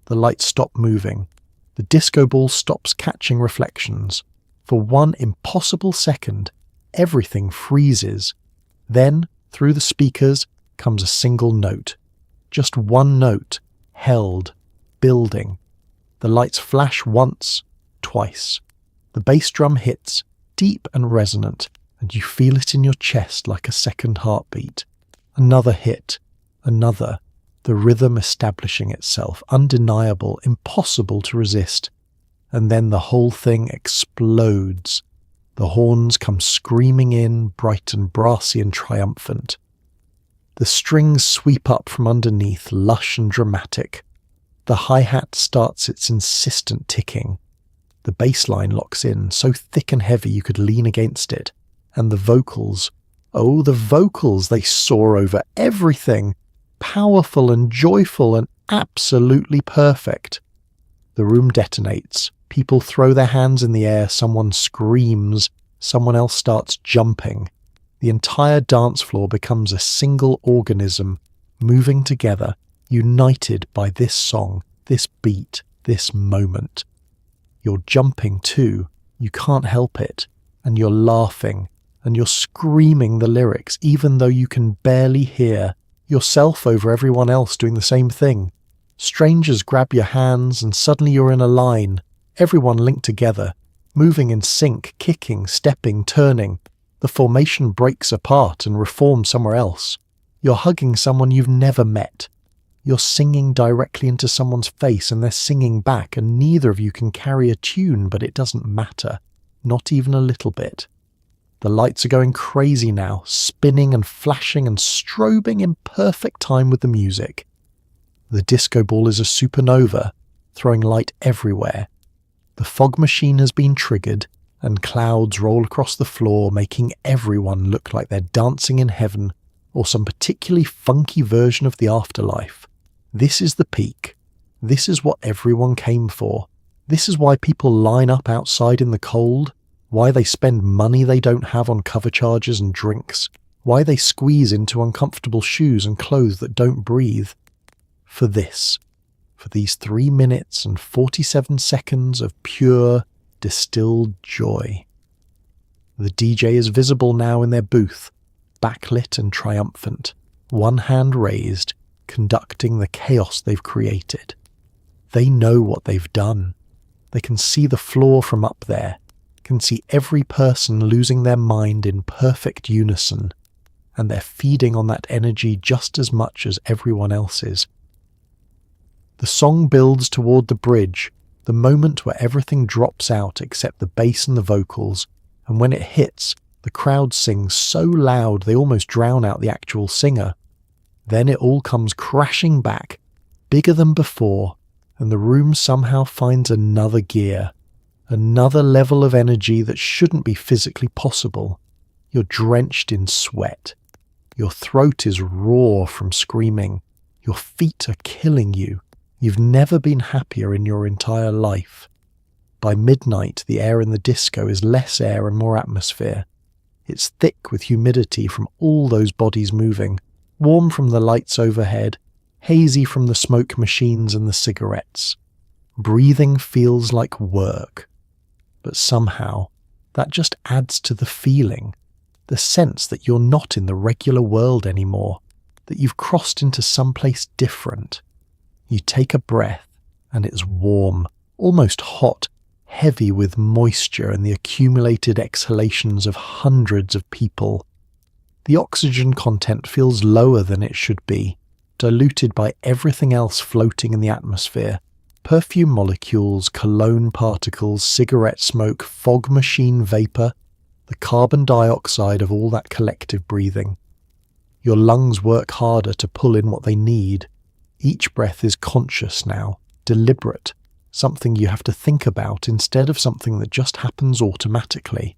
The lights stop moving. The disco ball stops catching reflections. For one impossible second, everything freezes. Then, through the speakers, comes a single note. Just one note, held, building. The lights flash once, twice. The bass drum hits, deep and resonant, and you feel it in your chest like a second heartbeat. Another hit, another, the rhythm establishing itself, undeniable, impossible to resist. And then the whole thing explodes. The horns come screaming in, bright and brassy and triumphant. The strings sweep up from underneath, lush and dramatic. The hi-hat starts its insistent ticking. The bass line locks in, so thick and heavy you could lean against it. And the vocals, oh, the vocals, they soar over everything. Powerful and joyful and absolutely perfect. The room detonates. People throw their hands in the air, someone screams, someone else starts jumping. The entire dance floor becomes a single organism, moving together, united by this song, this beat, this moment. You're jumping too, you can't help it, and you're laughing, and you're screaming the lyrics even though you can barely hear, yourself over everyone else doing the same thing. Strangers grab your hands and suddenly you're in a line, everyone linked together, moving in sync, kicking, stepping, turning. The formation breaks apart and reforms somewhere else. You're hugging someone you've never met. You're singing directly into someone's face and they're singing back, and neither of you can carry a tune, but it doesn't matter. Not even a little bit. The lights are going crazy now, spinning and flashing and strobing in perfect time with the music. The disco ball is a supernova, throwing light everywhere. The fog machine has been triggered, and clouds roll across the floor, making everyone look like they're dancing in heaven or some particularly funky version of the afterlife. This is the peak. This is what everyone came for. This is why people line up outside in the cold, why they spend money they don't have on cover charges and drinks, why they squeeze into uncomfortable shoes and clothes that don't breathe. For this. For these 3 minutes and 47 seconds of pure, distilled joy. The DJ is visible now in their booth, backlit and triumphant, one hand raised, conducting the chaos they've created. They know what they've done. They can see the floor from up there, can see every person losing their mind in perfect unison, and they're feeding on that energy just as much as everyone else is. The song builds toward the bridge, the moment where everything drops out except the bass and the vocals, and when it hits, the crowd sings so loud they almost drown out the actual singer. Then it all comes crashing back, bigger than before, and the room somehow finds another gear, another level of energy that shouldn't be physically possible. You're drenched in sweat. Your throat is raw from screaming. Your feet are killing you. You've never been happier in your entire life. By midnight, the air in the disco is less air and more atmosphere. It's thick with humidity from all those bodies moving, warm from the lights overhead, hazy from the smoke machines and the cigarettes. Breathing feels like work. But somehow, that just adds to the feeling, the sense that you're not in the regular world anymore, that you've crossed into someplace different. You take a breath, and it's warm, almost hot, heavy with moisture and the accumulated exhalations of hundreds of people. The oxygen content feels lower than it should be, diluted by everything else floating in the atmosphere. Perfume molecules, cologne particles, cigarette smoke, fog machine vapor, the carbon dioxide of all that collective breathing. Your lungs work harder to pull in what they need. Each breath is conscious now, deliberate, something you have to think about instead of something that just happens automatically.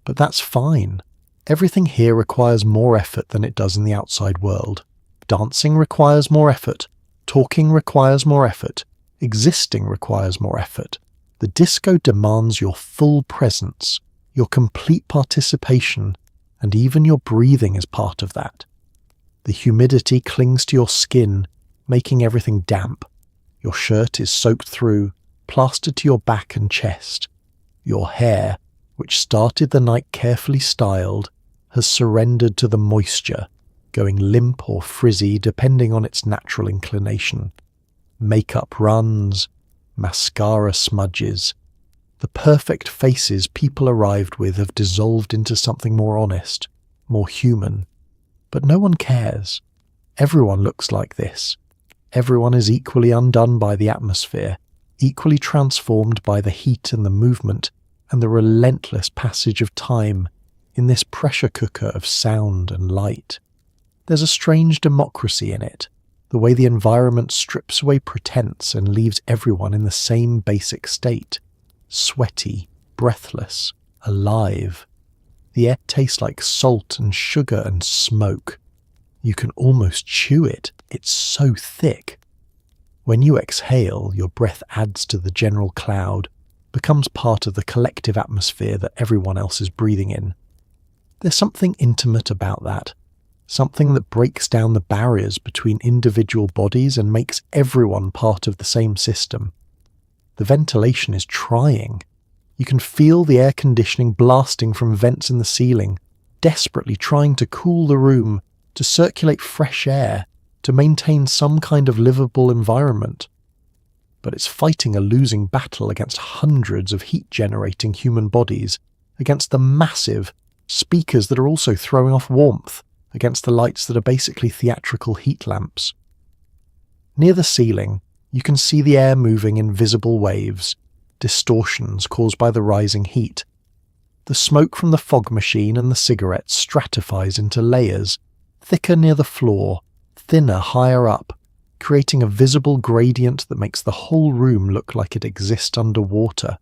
But that's fine. Everything here requires more effort than it does in the outside world. Dancing requires more effort. Talking requires more effort. Existing requires more effort. The disco demands your full presence, your complete participation, and even your breathing is part of that. The humidity clings to your skin, making everything damp. Your shirt is soaked through, plastered to your back and chest. Your hair, which started the night carefully styled, has surrendered to the moisture, going limp or frizzy depending on its natural inclination. Makeup runs, mascara smudges. The perfect faces people arrived with have dissolved into something more honest, more human. But no one cares. Everyone looks like this. Everyone is equally undone by the atmosphere, equally transformed by the heat and the movement and the relentless passage of time in this pressure cooker of sound and light. There's a strange democracy in it, the way the environment strips away pretense and leaves everyone in the same basic state. Sweaty, breathless, alive. The air tastes like salt and sugar and smoke. You can almost chew it, it's so thick. When you exhale, your breath adds to the general cloud, becomes part of the collective atmosphere that everyone else is breathing in. There's something intimate about that, something that breaks down the barriers between individual bodies and makes everyone part of the same system. The ventilation is trying. You can feel the air conditioning blasting from vents in the ceiling, desperately trying to cool the room, to circulate fresh air, to maintain some kind of livable environment. But it's fighting a losing battle against hundreds of heat-generating human bodies, against the massive speakers that are also throwing off warmth, against the lights that are basically theatrical heat lamps. Near the ceiling, you can see the air moving in visible waves, distortions caused by the rising heat. The smoke from the fog machine and the cigarettes stratifies into layers, thicker near the floor, thinner higher up, creating a visible gradient that makes the whole room look like it exists underwater.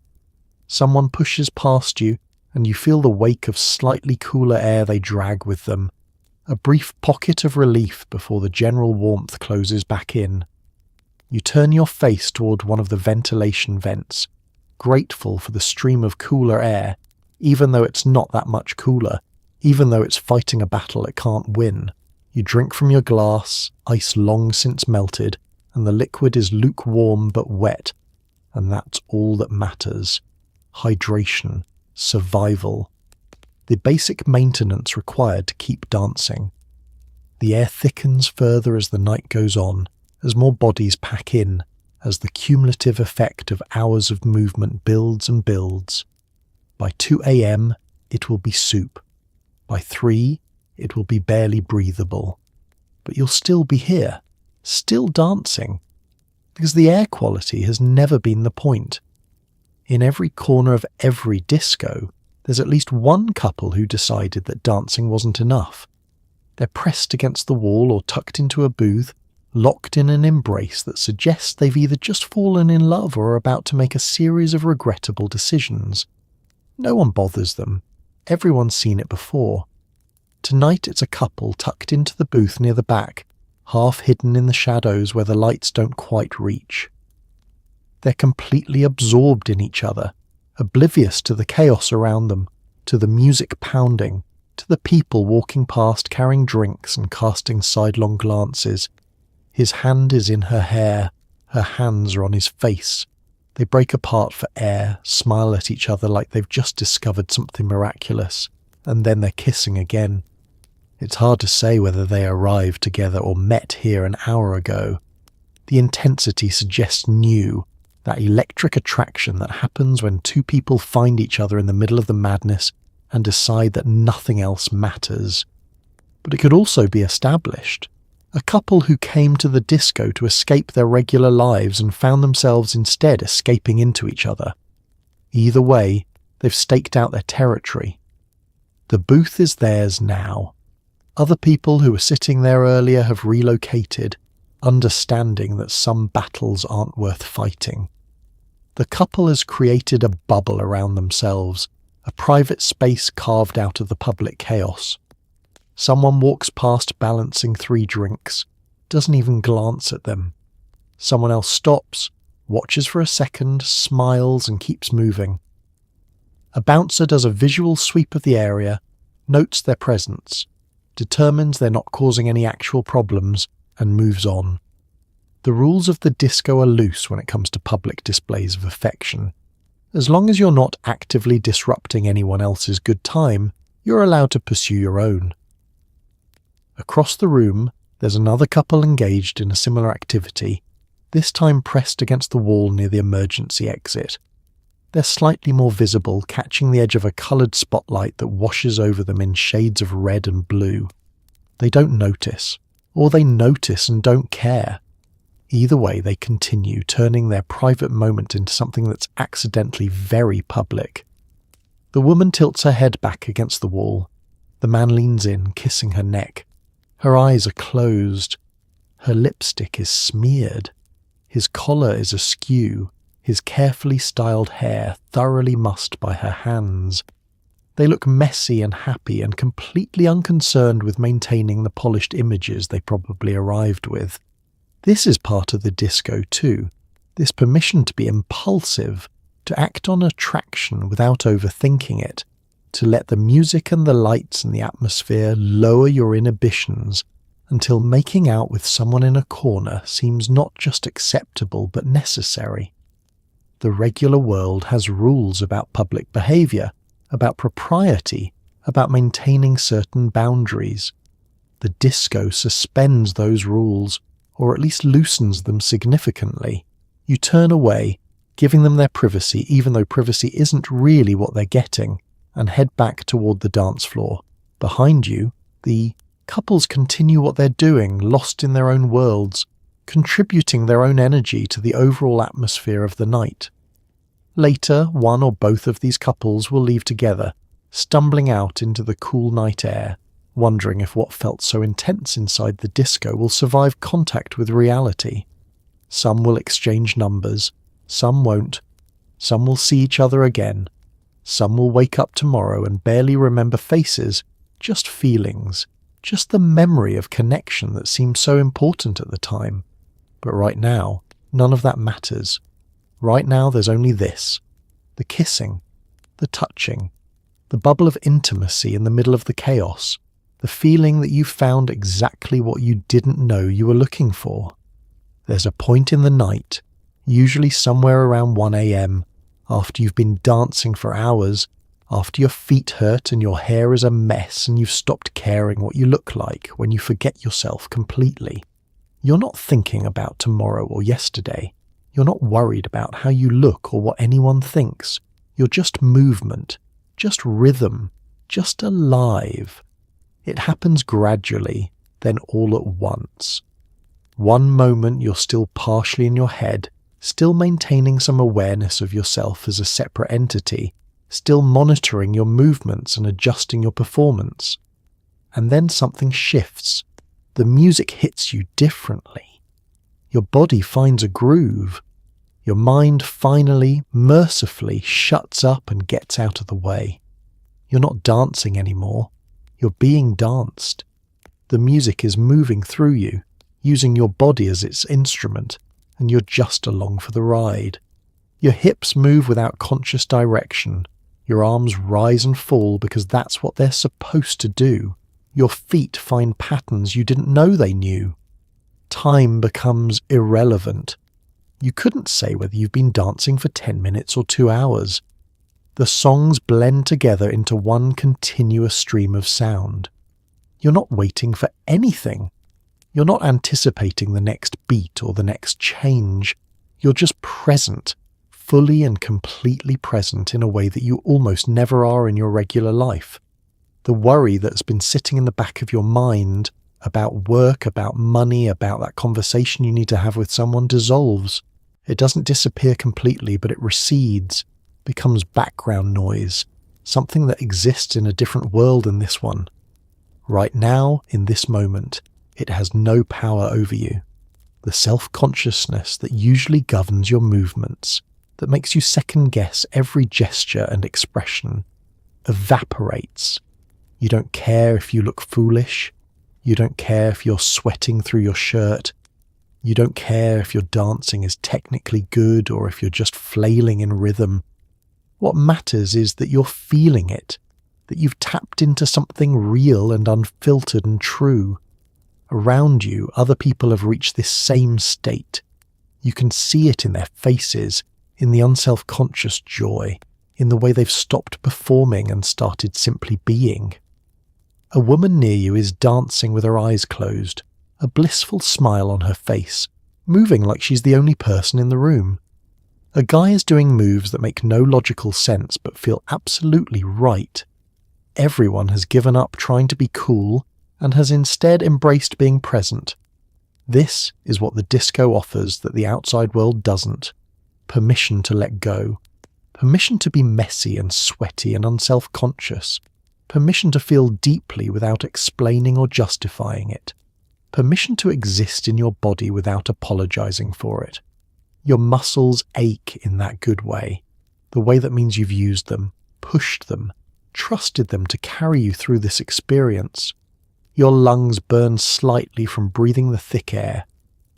Someone pushes past you, and you feel the wake of slightly cooler air they drag with them, a brief pocket of relief before the general warmth closes back in. You turn your face toward one of the ventilation vents, grateful for the stream of cooler air, even though it's not that much cooler, even though it's fighting a battle it can't win. You drink from your glass, ice long since melted, and the liquid is lukewarm but wet, and that's all that matters. Hydration, survival, the basic maintenance required to keep dancing. The air thickens further as the night goes on, as more bodies pack in, as the cumulative effect of hours of movement builds and builds. By 2 a.m, it will be soup. By 3, it will be barely breathable. But you'll still be here, still dancing, because the air quality has never been the point. In every corner of every disco, there's at least one couple who decided that dancing wasn't enough. They're pressed against the wall or tucked into a booth, locked in an embrace that suggests they've either just fallen in love or are about to make a series of regrettable decisions. No one bothers them. Everyone's seen it before. Tonight it's a couple tucked into the booth near the back, half hidden in the shadows where the lights don't quite reach. They're completely absorbed in each other, oblivious to the chaos around them, to the music pounding, to the people walking past carrying drinks and casting sidelong glances. His hand is in her hair, her hands are on his face. They break apart for air, smile at each other like they've just discovered something miraculous, and then they're kissing again. It's hard to say whether they arrived together or met here an hour ago. The intensity suggests new, that electric attraction that happens when two people find each other in the middle of the madness and decide that nothing else matters. But it could also be established. A couple who came to the disco to escape their regular lives and found themselves instead escaping into each other. Either way, they've staked out their territory. The booth is theirs now. Other people who were sitting there earlier have relocated, understanding that some battles aren't worth fighting. The couple has created a bubble around themselves, a private space carved out of the public chaos. Someone walks past balancing 3 drinks, doesn't even glance at them. Someone else stops, watches for a second, smiles and keeps moving. A bouncer does a visual sweep of the area, notes their presence, determines they're not causing any actual problems, and moves on. The rules of the disco are loose when it comes to public displays of affection. As long as you're not actively disrupting anyone else's good time, you're allowed to pursue your own. Across the room, there's another couple engaged in a similar activity, this time pressed against the wall near the emergency exit. They're slightly more visible, catching the edge of a coloured spotlight that washes over them in shades of red and blue. They don't notice, or they notice and don't care. Either way, they continue, turning their private moment into something that's accidentally very public. The woman tilts her head back against the wall. The man leans in, kissing her neck. Her eyes are closed. Her lipstick is smeared. His collar is askew, his carefully styled hair thoroughly mussed by her hands. They look messy and happy and completely unconcerned with maintaining the polished images they probably arrived with. This is part of the disco too, this permission to be impulsive, to act on attraction without overthinking it, to let the music and the lights and the atmosphere lower your inhibitions until making out with someone in a corner seems not just acceptable but necessary. The regular world has rules about public behaviour, about propriety, about maintaining certain boundaries. The disco suspends those rules, or at least loosens them significantly. You turn away, giving them their privacy even though privacy isn't really what they're getting, and head back toward the dance floor. Behind you, the couples continue what they're doing, lost in their own worlds, contributing their own energy to the overall atmosphere of the night. Later, one or both of these couples will leave together, stumbling out into the cool night air, wondering if what felt so intense inside the disco will survive contact with reality. Some will exchange numbers, some won't, some will see each other again, some will wake up tomorrow and barely remember faces, just feelings, just the memory of connection that seemed so important at the time. But right now, none of that matters. Right now there's only this, the kissing, the touching, the bubble of intimacy in the middle of the chaos, the feeling that you found exactly what you didn't know you were looking for. There's a point in the night, usually somewhere around 1 a.m, after you've been dancing for hours, after your feet hurt and your hair is a mess and you've stopped caring what you look like, when you forget yourself completely. You're not thinking about tomorrow or yesterday. You're not worried about how you look or what anyone thinks. You're just movement, just rhythm, just alive. It happens gradually, then all at once. One moment you're still partially in your head, still maintaining some awareness of yourself as a separate entity, still monitoring your movements and adjusting your performance. And then something shifts. The music hits you differently. Your body finds a groove. Your mind finally, mercifully shuts up and gets out of the way. You're not dancing anymore. You're being danced. The music is moving through you, using your body as its instrument, and you're just along for the ride. Your hips move without conscious direction. Your arms rise and fall because that's what they're supposed to do. Your feet find patterns you didn't know they knew. Time becomes irrelevant. You couldn't say whether you've been dancing for 10 minutes or 2 hours. The songs blend together into one continuous stream of sound. You're not waiting for anything. You're not anticipating the next beat or the next change. You're just present, fully and completely present in a way that you almost never are in your regular life. The worry that's been sitting in the back of your mind about work, about money, about that conversation you need to have with someone dissolves. It doesn't disappear completely, but it recedes, becomes background noise, something that exists in a different world than this one. Right now, in this moment, it has no power over you. The self-consciousness that usually governs your movements, that makes you second-guess every gesture and expression, evaporates. You don't care if you look foolish. You don't care if you're sweating through your shirt. You don't care if your dancing is technically good or if you're just flailing in rhythm. What matters is that you're feeling it, that you've tapped into something real and unfiltered and true. Around you, other people have reached this same state. You can see it in their faces, in the unself-conscious joy, in the way they've stopped performing and started simply being. A woman near you is dancing with her eyes closed, a blissful smile on her face, moving like she's the only person in the room. A guy is doing moves that make no logical sense but feel absolutely right. Everyone has given up trying to be cool and has instead embraced being present. This is what the disco offers that the outside world doesn't. Permission to let go. Permission to be messy and sweaty and unself-conscious. Permission to feel deeply without explaining or justifying it. Permission to exist in your body without apologizing for it. Your muscles ache in that good way, the way that means you've used them, pushed them, trusted them to carry you through this experience. Your lungs burn slightly from breathing the thick air.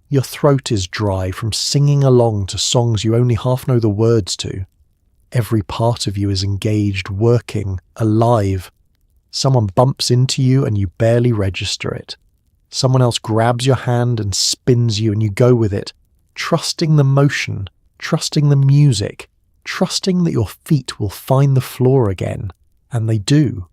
Your throat is dry from singing along to songs you only half know the words to. Every part of you is engaged, working, alive. Someone bumps into you and you barely register it. Someone else grabs your hand and spins you and you go with it, trusting the motion, trusting the music, trusting that your feet will find the floor again. And they do.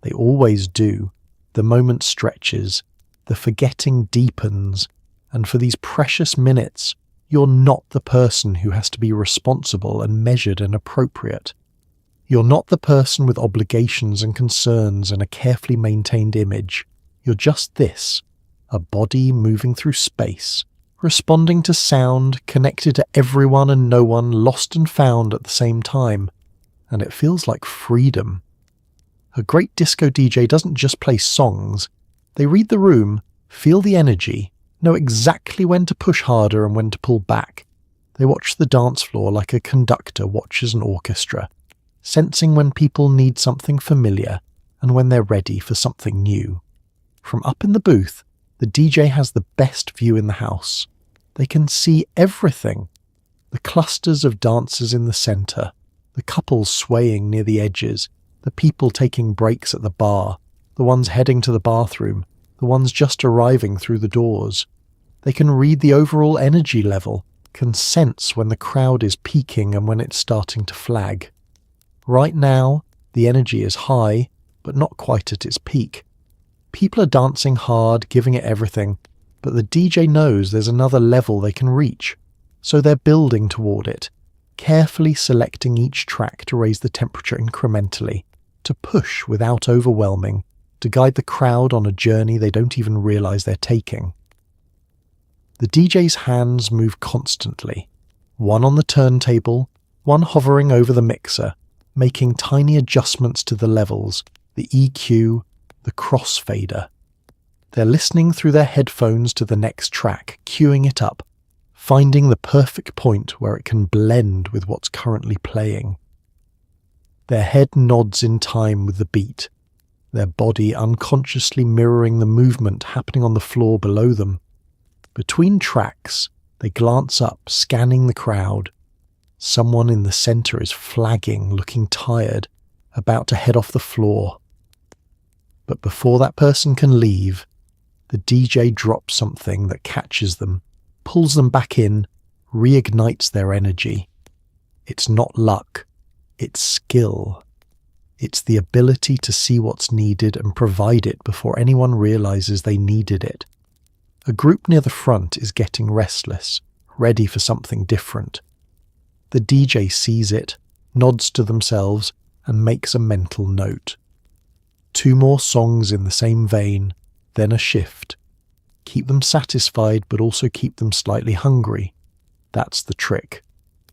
They always do. The moment stretches, the forgetting deepens, and for these precious minutes, you're not the person who has to be responsible and measured and appropriate. You're not the person with obligations and concerns and a carefully maintained image. You're just this, a body moving through space, responding to sound, connected to everyone and no one, lost and found at the same time. And it feels like freedom. A great disco DJ doesn't just play songs. They read the room, feel the energy, know exactly when to push harder and when to pull back. They watch the dance floor like a conductor watches an orchestra, sensing when people need something familiar and when they're ready for something new. From up in the booth, the DJ has the best view in the house. They can see everything. The clusters of dancers in the centre, the couples swaying near the edges, the people taking breaks at the bar, the ones heading to the bathroom, the ones just arriving through the doors. They can read the overall energy level, can sense when the crowd is peaking and when it's starting to flag. Right now, the energy is high, but not quite at its peak. People are dancing hard, giving it everything, but the DJ knows there's another level they can reach, so they're building toward it, carefully selecting each track to raise the temperature incrementally, to push without overwhelming, to guide the crowd on a journey they don't even realize they're taking. The DJ's hands move constantly, one on the turntable, one hovering over the mixer, making tiny adjustments to the levels, the EQ, the crossfader. They're listening through their headphones to the next track, queuing it up, finding the perfect point where it can blend with what's currently playing. Their head nods in time with the beat, their body unconsciously mirroring the movement happening on the floor below them. Between tracks, they glance up, scanning the crowd. Someone in the centre is flagging, looking tired, about to head off the floor. But before that person can leave, the DJ drops something that catches them, pulls them back in, reignites their energy. It's not luck, it's skill. It's the ability to see what's needed and provide it before anyone realizes they needed it. A group near the front is getting restless, ready for something different. The DJ sees it, nods to themselves, and makes a mental note. 2 more songs in the same vein, then a shift. Keep them satisfied, but also keep them slightly hungry. That's the trick.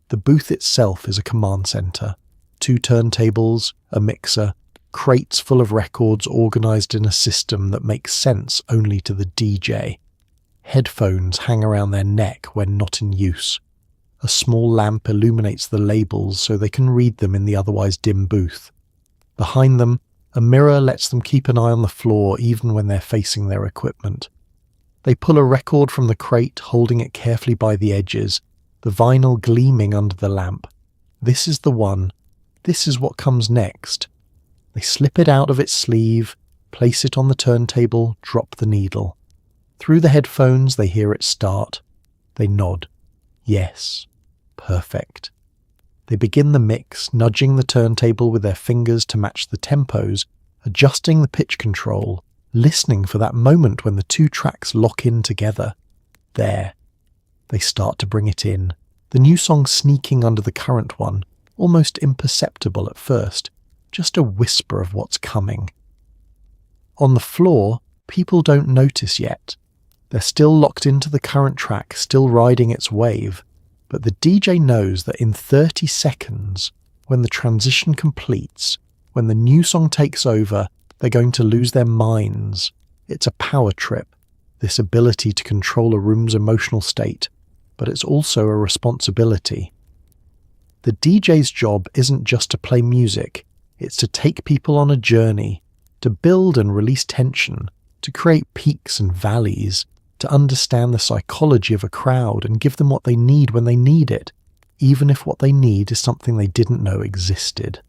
The booth itself is a command center. 2 turntables, a mixer, crates full of records organized in a system that makes sense only to the DJ. Headphones hang around their neck when not in use. A small lamp illuminates the labels so they can read them in the otherwise dim booth. Behind them, a mirror lets them keep an eye on the floor even when they're facing their equipment. They pull a record from the crate, holding it carefully by the edges, the vinyl gleaming under the lamp. This is the one. This is what comes next. They slip it out of its sleeve, place it on the turntable, drop the needle. Through the headphones, they hear it start. They nod. Yes. Perfect. They begin the mix, nudging the turntable with their fingers to match the tempos, adjusting the pitch control, listening for that moment when the 2 tracks lock in together. There. They start to bring it in, the new song sneaking under the current one, almost imperceptible at first, just a whisper of what's coming. On the floor, people don't notice yet. They're still locked into the current track, still riding its wave, but the DJ knows that in 30 seconds, when the transition completes, when the new song takes over, they're going to lose their minds. It's a power trip, this ability to control a room's emotional state, but it's also a responsibility. The DJ's job isn't just to play music, it's to take people on a journey, to build and release tension, to create peaks and valleys, to understand the psychology of a crowd and give them what they need when they need it, even if what they need is something they didn't know existed.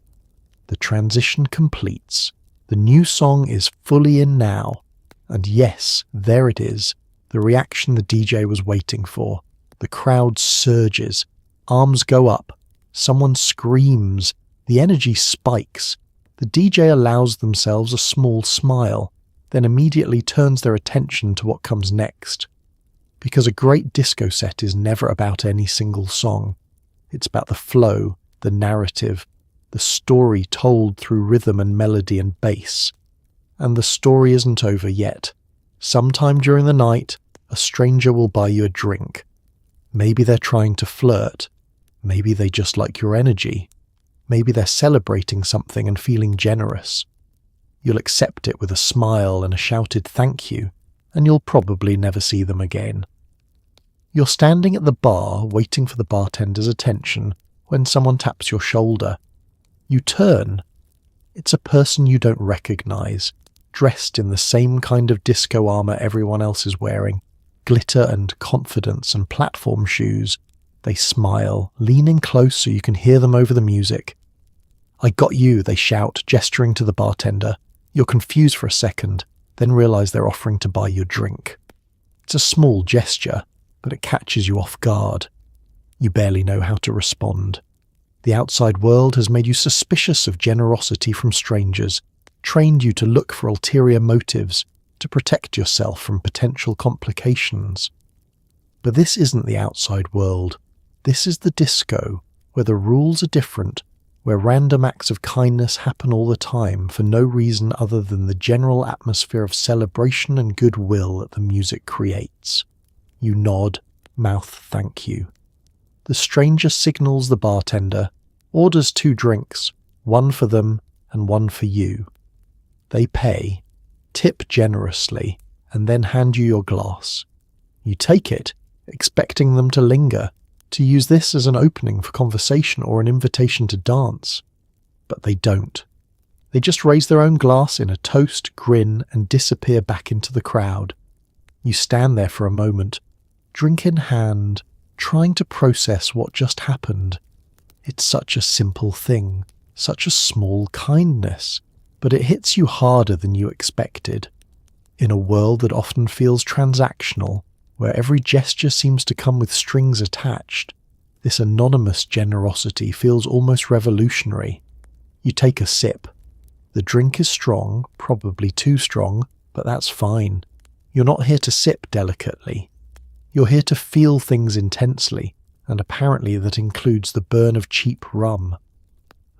The transition completes. The new song is fully in now. And yes, there it is, the reaction the DJ was waiting for. The crowd surges. Arms go up. Someone screams. The energy spikes. The DJ allows themselves a small smile, then immediately turns their attention to what comes next. Because a great disco set is never about any single song. It's about the flow, the narrative, the story told through rhythm and melody and bass. And the story isn't over yet. Sometime during the night, a stranger will buy you a drink. Maybe they're trying to flirt. Maybe they just like your energy. Maybe they're celebrating something and feeling generous. You'll accept it with a smile and a shouted thank you, and you'll probably never see them again. You're standing at the bar waiting for the bartender's attention when someone taps your shoulder. You turn. It's a person you don't recognize, dressed in the same kind of disco armor everyone else is wearing, glitter and confidence and platform shoes. They smile, leaning close so you can hear them over the music. "I got you," they shout, gesturing to the bartender. You're confused for a second, then realize they're offering to buy you a drink. It's a small gesture, but it catches you off guard. You barely know how to respond. The outside world has made you suspicious of generosity from strangers, trained you to look for ulterior motives, to protect yourself from potential complications. But this isn't the outside world. This is the disco, where the rules are different, where random acts of kindness happen all the time for no reason other than the general atmosphere of celebration and goodwill that the music creates. You nod, mouth thank you. The stranger signals the bartender, orders 2 drinks, one for them and one for you. They pay, tip generously, and then hand you your glass. You take it, expecting them to linger, to use this as an opening for conversation or an invitation to dance. But they don't. They just raise their own glass in a toast, grin, and disappear back into the crowd. You stand there for a moment, drink in hand, trying to process what just happened. It's such a simple thing, such a small kindness, but it hits you harder than you expected. In a world that often feels transactional, where every gesture seems to come with strings attached, this anonymous generosity feels almost revolutionary. You take a sip. The drink is strong, probably too strong, but that's fine. You're not here to sip delicately. You're here to feel things intensely, and apparently that includes the burn of cheap rum.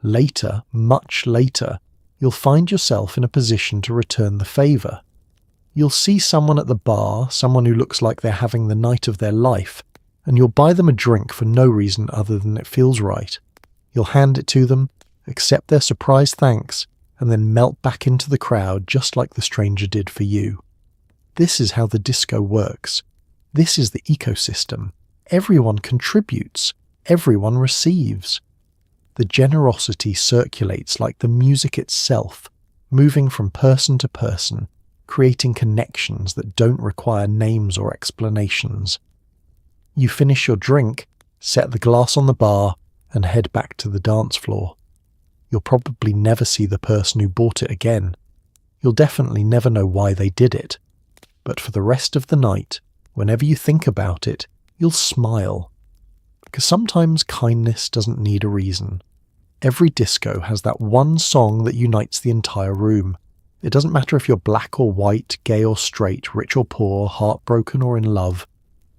Later, much later, you'll find yourself in a position to return the favour. You'll see someone at the bar, someone who looks like they're having the night of their life, and you'll buy them a drink for no reason other than it feels right. You'll hand it to them, accept their surprise thanks, and then melt back into the crowd just like the stranger did for you. This is how the disco works. This is the ecosystem. Everyone contributes. Everyone receives. The generosity circulates like the music itself, moving from person to person, creating connections that don't require names or explanations. You finish your drink, set the glass on the bar, and head back to the dance floor. You'll probably never see the person who bought it again. You'll definitely never know why they did it. But for the rest of the night, whenever you think about it, you'll smile. Because sometimes kindness doesn't need a reason. Every disco has that one song that unites the entire room. It doesn't matter if you're black or white, gay or straight, rich or poor, heartbroken or in love.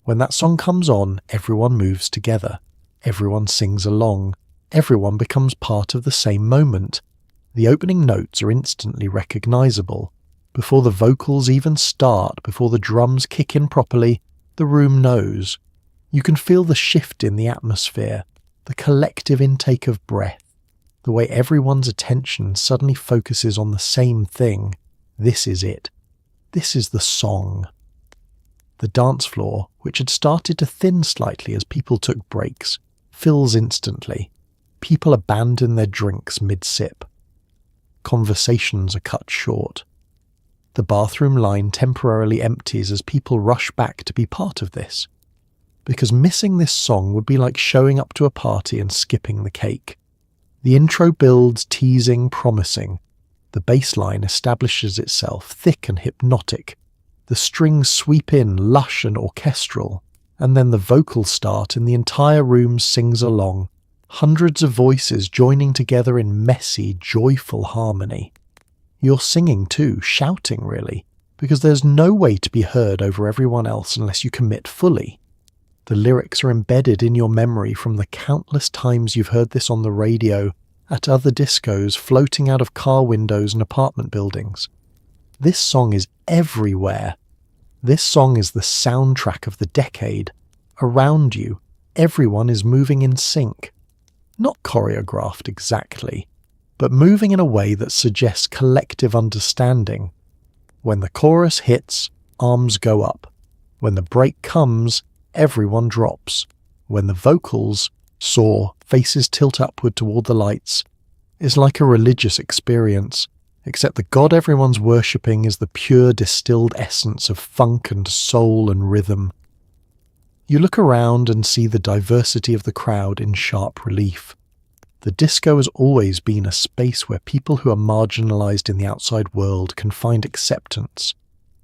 When that song comes on, everyone moves together. Everyone sings along. Everyone becomes part of the same moment. The opening notes are instantly recognizable. Before the vocals even start, before the drums kick in properly, the room knows. You can feel the shift in the atmosphere, the collective intake of breath, the way everyone's attention suddenly focuses on the same thing. This is it. This is the song. The dance floor, which had started to thin slightly as people took breaks, fills instantly. People abandon their drinks mid-sip. Conversations are cut short. The bathroom line temporarily empties as people rush back to be part of this. Because missing this song would be like showing up to a party and skipping the cake. The intro builds, teasing, promising. The bass line establishes itself, thick and hypnotic. The strings sweep in, lush and orchestral. And then the vocals start and the entire room sings along. Hundreds of voices joining together in messy, joyful harmony. You're singing too, shouting really, because there's no way to be heard over everyone else unless you commit fully. The lyrics are embedded in your memory from the countless times you've heard this on the radio, at other discos, floating out of car windows and apartment buildings. This song is everywhere. This song is the soundtrack of the decade. Around you, everyone is moving in sync. Not choreographed exactly, but moving in a way that suggests collective understanding. When the chorus hits, arms go up. When the break comes, everyone drops. When the vocals soar, faces tilt upward toward the lights, is like a religious experience, except the God everyone's worshipping is the pure distilled essence of funk and soul and rhythm. You look around and see the diversity of the crowd in sharp relief. The disco has always been a space where people who are marginalized in the outside world can find acceptance,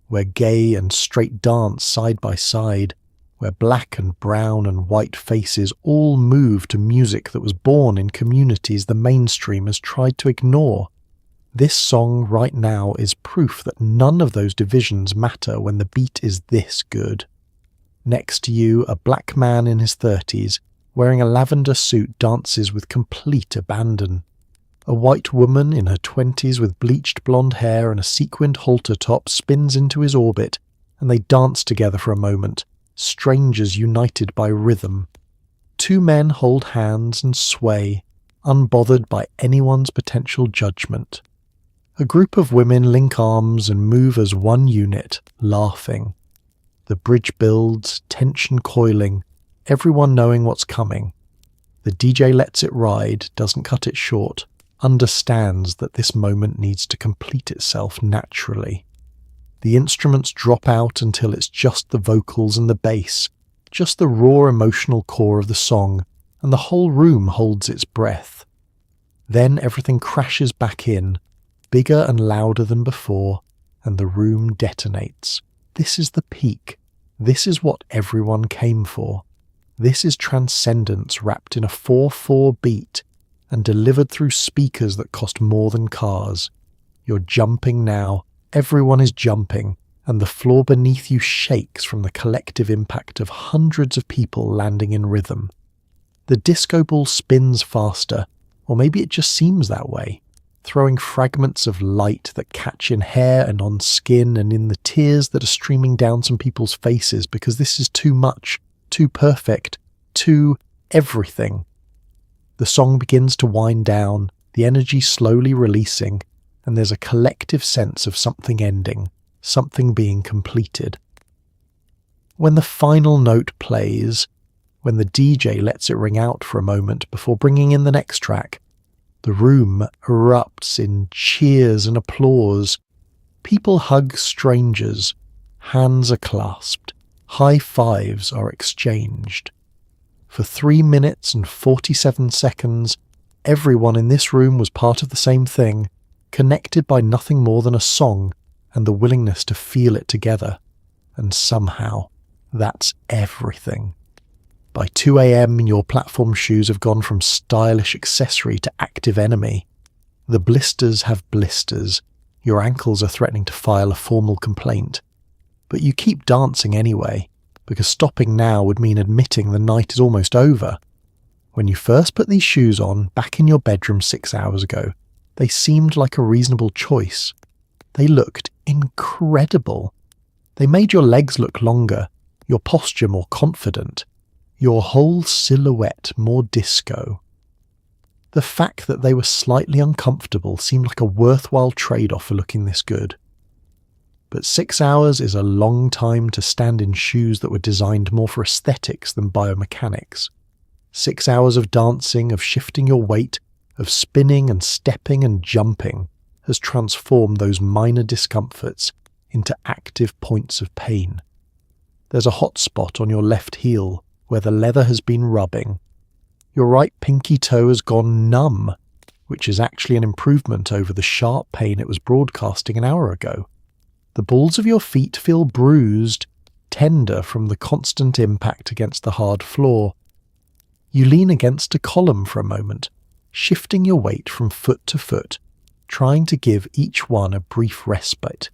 where gay and straight dance side by side, where black and brown and white faces all move to music that was born in communities the mainstream has tried to ignore. This song right now is proof that none of those divisions matter when the beat is this good. Next to you, a black man in his 30s, wearing a lavender suit, dances with complete abandon. A white woman in her 20s with bleached blonde hair and a sequined halter top spins into his orbit, and they dance together for a moment, strangers united by rhythm. Two men hold hands and sway, unbothered by anyone's potential judgment. A group of women link arms and move as one unit, laughing. The bridge builds, tension coiling, everyone knowing what's coming. The DJ lets it ride, doesn't cut it short, understands that this moment needs to complete itself naturally. The instruments drop out until it's just the vocals and the bass, just the raw emotional core of the song, and the whole room holds its breath. Then everything crashes back in, bigger and louder than before, and the room detonates. This is the peak. This is what everyone came for. This is transcendence wrapped in a 4/4 beat and delivered through speakers that cost more than cars. You're jumping now. Everyone is jumping, and the floor beneath you shakes from the collective impact of hundreds of people landing in rhythm. The disco ball spins faster, or maybe it just seems that way, throwing fragments of light that catch in hair and on skin and in the tears that are streaming down some people's faces because this is too much, too perfect, too everything. The song begins to wind down, the energy slowly releasing, and there's a collective sense of something ending, something being completed. When the final note plays, when the DJ lets it ring out for a moment before bringing in the next track, the room erupts in cheers and applause. People hug strangers, hands are clasped, high fives are exchanged. For 3 minutes and 47 seconds, everyone in this room was part of the same thing, connected by nothing more than a song and the willingness to feel it together. And somehow, that's everything. By 2 a.m, your platform shoes have gone from stylish accessory to active enemy. The blisters have blisters. Your ankles are threatening to file a formal complaint. But you keep dancing anyway, because stopping now would mean admitting the night is almost over. When you first put these shoes on, back in your bedroom 6 hours ago, they seemed like a reasonable choice. They looked incredible. They made your legs look longer, your posture more confident, your whole silhouette more disco. The fact that they were slightly uncomfortable seemed like a worthwhile trade-off for looking this good. But 6 hours is a long time to stand in shoes that were designed more for aesthetics than biomechanics. 6 hours of dancing, of shifting your weight, of spinning and stepping and jumping has transformed those minor discomforts into active points of pain. There's a hot spot on your left heel where the leather has been rubbing. Your right pinky toe has gone numb, which is actually an improvement over the sharp pain it was broadcasting an hour ago. The balls of your feet feel bruised, tender from the constant impact against the hard floor. You lean against a column for a moment, shifting your weight from foot to foot, trying to give each one a brief respite.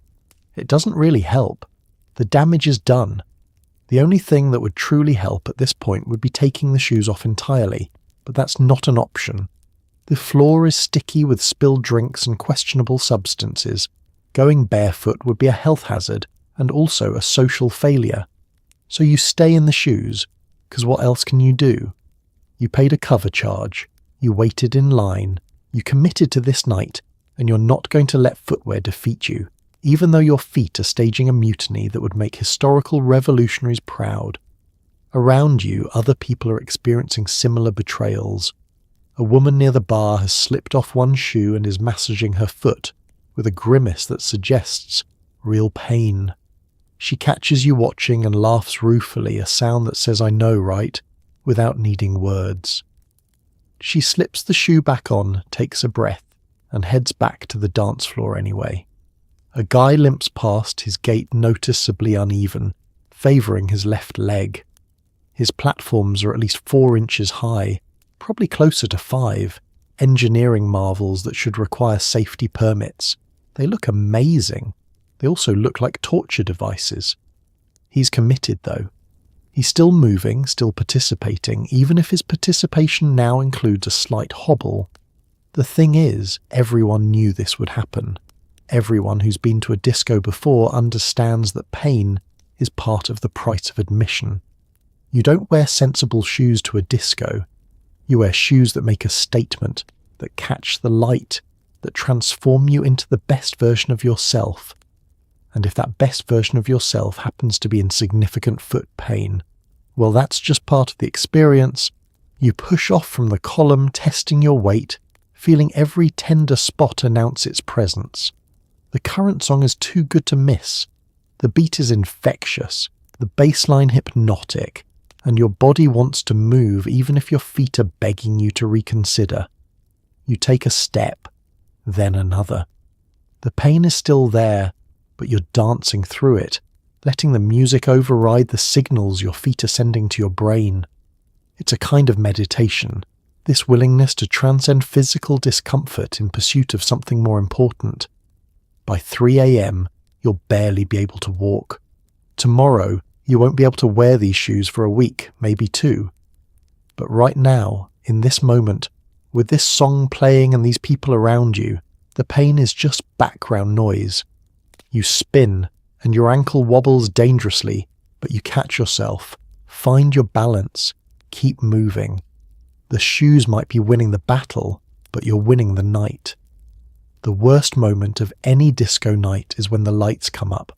It doesn't really help. The damage is done. The only thing that would truly help at this point would be taking the shoes off entirely, but that's not an option. The floor is sticky with spilled drinks and questionable substances. Going barefoot would be a health hazard and also a social failure. So you stay in the shoes, because what else can you do? You paid a cover charge, you waited in line, you committed to this night, and you're not going to let footwear defeat you, even though your feet are staging a mutiny that would make historical revolutionaries proud. Around you, other people are experiencing similar betrayals. A woman near the bar has slipped off one shoe and is massaging her foot, with a grimace that suggests real pain. She catches you watching and laughs ruefully, a sound that says "I know, right?" without needing words. She slips the shoe back on, takes a breath, and heads back to the dance floor anyway. A guy limps past, his gait noticeably uneven, favouring his left leg. His platforms are at least 4 inches high, probably closer to 5, engineering marvels that should require safety permits. They look amazing. They also look like torture devices. He's committed, though. He's still moving, still participating, even if his participation now includes a slight hobble. The thing is, everyone knew this would happen. Everyone who's been to a disco before understands that pain is part of the price of admission. You don't wear sensible shoes to a disco. You wear shoes that make a statement, that catch the light, that transform you into the best version of yourself. And if that best version of yourself happens to be in significant foot pain, well, that's just part of the experience. You push off from the column, testing your weight, feeling every tender spot announce its presence. The current song is too good to miss. The beat is infectious, the bass line hypnotic, and your body wants to move even if your feet are begging you to reconsider. You take a step, then another. The pain is still there, but you're dancing through it, letting the music override the signals your feet are sending to your brain. It's a kind of meditation, this willingness to transcend physical discomfort in pursuit of something more important. By 3 a.m, you'll barely be able to walk. Tomorrow, you won't be able to wear these shoes for a week, maybe 2. But right now, in this moment, with this song playing and these people around you, the pain is just background noise. You spin, and your ankle wobbles dangerously, but you catch yourself, find your balance, keep moving. The shoes might be winning the battle, but you're winning the night. The worst moment of any disco night is when the lights come up.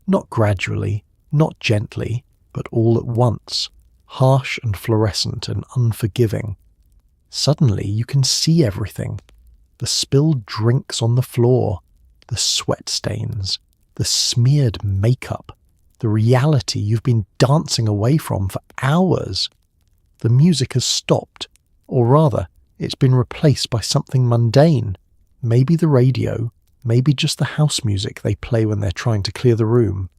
Not gradually, not gently, but all at once, harsh and fluorescent and unforgiving. Suddenly you can see everything. The spilled drinks on the floor, the sweat stains, the smeared makeup, the reality you've been dancing away from for hours. The music has stopped, or rather, it's been replaced by something mundane. Maybe the radio, maybe just the house music they play when they're trying to clear the room.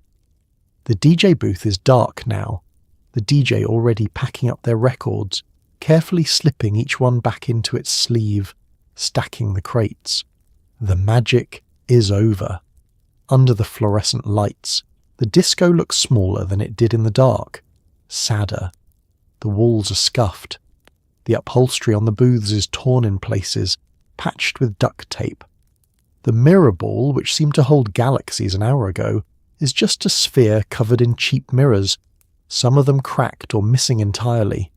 The DJ booth is dark now, the DJ already packing up their records, carefully slipping each one back into its sleeve, stacking the crates. The magic is over. Under the fluorescent lights, the disco looks smaller than it did in the dark, sadder. The walls are scuffed. The upholstery on the booths is torn in places, patched with duct tape. The mirror ball, which seemed to hold galaxies an hour ago, is just a sphere covered in cheap mirrors, some of them cracked or missing entirely.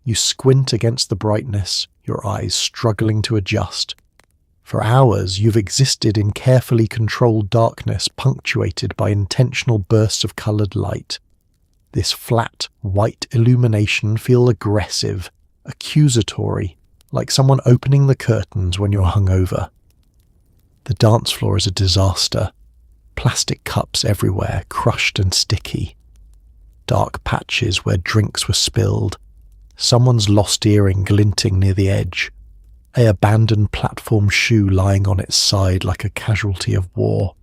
You squint against the brightness, your eyes struggling to adjust. For hours you've existed in carefully controlled darkness punctuated by intentional bursts of coloured light. This flat, white illumination feels aggressive, accusatory, like someone opening the curtains when you're hungover. The dance floor is a disaster. Plastic cups everywhere, crushed and sticky. Dark patches where drinks were spilled. Someone's lost earring glinting near the edge. An abandoned platform shoe lying on its side like a casualty of war.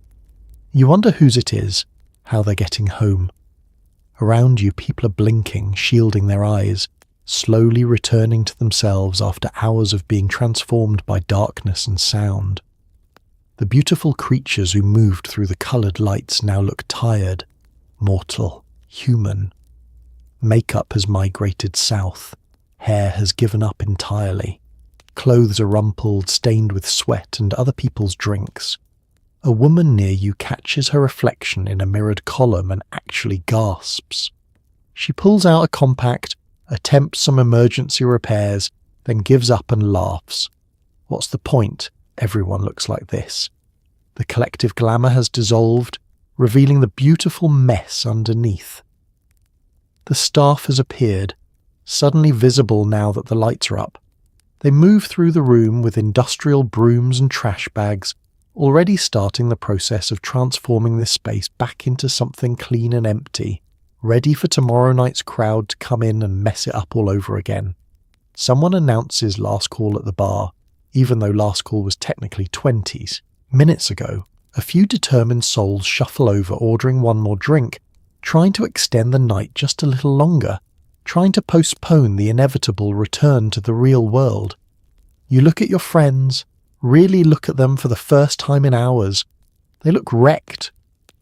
You wonder whose it is, how they're getting home. Around you people are blinking, shielding their eyes, slowly returning to themselves after hours of being transformed by darkness and sound. The beautiful creatures who moved through the coloured lights now look tired, mortal, human. Makeup has migrated south. Hair has given up entirely. Clothes are rumpled, stained with sweat and other people's drinks. A woman near you catches her reflection in a mirrored column and actually gasps. She pulls out a compact, attempts some emergency repairs, then gives up and laughs. What's the point? Everyone looks like this. The collective glamour has dissolved, revealing the beautiful mess underneath. The staff has appeared, suddenly visible now that the lights are up. They move through the room with industrial brooms and trash bags, already starting the process of transforming this space back into something clean and empty, ready for tomorrow night's crowd to come in and mess it up all over again. Someone announces last call at the bar, even though last call was technically 20s. Minutes ago, a few determined souls shuffle over ordering one more drink, trying to extend the night just a little longer, trying to postpone the inevitable return to the real world. You look at your friends, really look at them for the first time in hours. They look wrecked.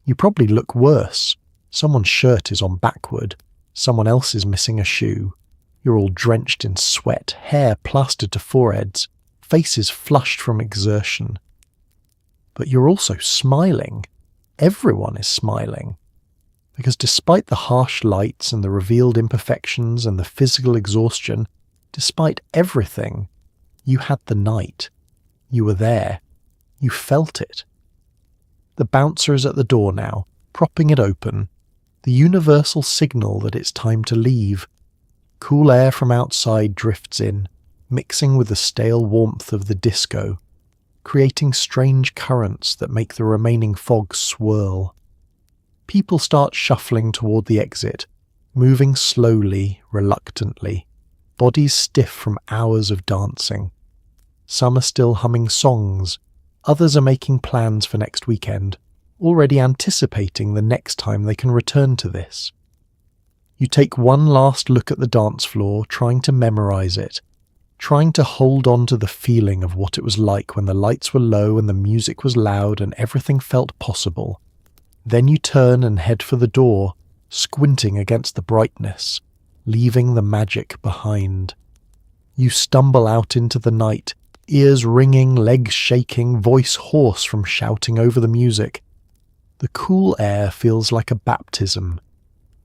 You probably look worse. Someone's shirt is on backward. Someone else is missing a shoe. You're all drenched in sweat, hair plastered to foreheads, faces flushed from exertion. But you're also smiling. Everyone is smiling. Because despite the harsh lights and the revealed imperfections and the physical exhaustion, despite everything, you had the night. You were there. You felt it. The bouncer is at the door now, propping it open, the universal signal that it's time to leave. Cool air from outside drifts in, mixing with the stale warmth of the disco, creating strange currents that make the remaining fog swirl. People start shuffling toward the exit, moving slowly, reluctantly, bodies stiff from hours of dancing. Some are still humming songs, others are making plans for next weekend, already anticipating the next time they can return to this. You take one last look at the dance floor, trying to memorize it, trying to hold on to the feeling of what it was like when the lights were low and the music was loud and everything felt possible. Then you turn and head for the door, squinting against the brightness, leaving the magic behind. You stumble out into the night, ears ringing, legs shaking, voice hoarse from shouting over the music. The cool air feels like a baptism.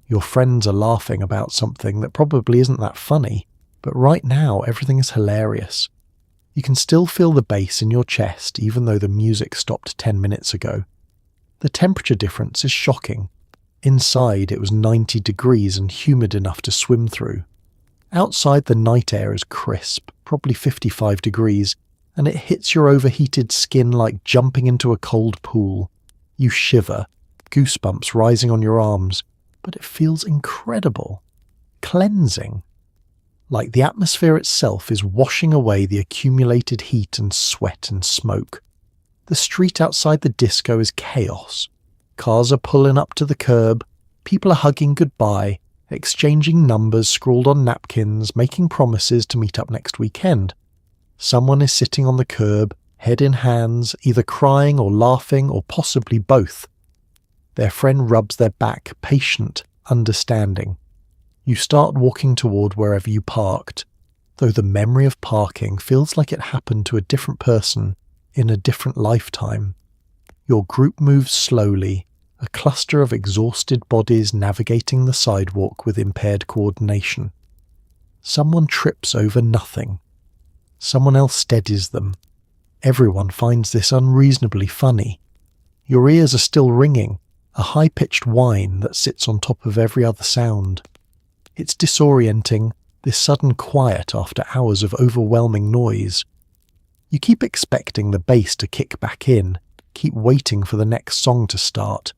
Your friends are laughing about something that probably isn't that funny, but right now everything is hilarious. You can still feel the bass in your chest even though the music stopped 10 minutes ago. The temperature difference is shocking. Inside it was 90 degrees and humid enough to swim through. Outside the night air is crisp, probably 55 degrees, and it hits your overheated skin like jumping into a cold pool. You shiver, goosebumps rising on your arms, but it feels incredible. Cleansing. Like the atmosphere itself is washing away the accumulated heat and sweat and smoke. The street outside the disco is chaos. Cars are pulling up to the curb, people are hugging goodbye, exchanging numbers scrawled on napkins, making promises to meet up next weekend. Someone is sitting on the curb, head in hands, either crying or laughing or possibly both. Their friend rubs their back, patient, understanding. You start walking toward wherever you parked, though the memory of parking feels like it happened to a different person in a different lifetime. Your group moves slowly, a cluster of exhausted bodies navigating the sidewalk with impaired coordination. Someone trips over nothing. Someone else steadies them. Everyone finds this unreasonably funny. Your ears are still ringing, a high-pitched whine that sits on top of every other sound. It's disorienting, this sudden quiet after hours of overwhelming noise. You keep expecting the bass to kick back in, keep waiting for the next song to start.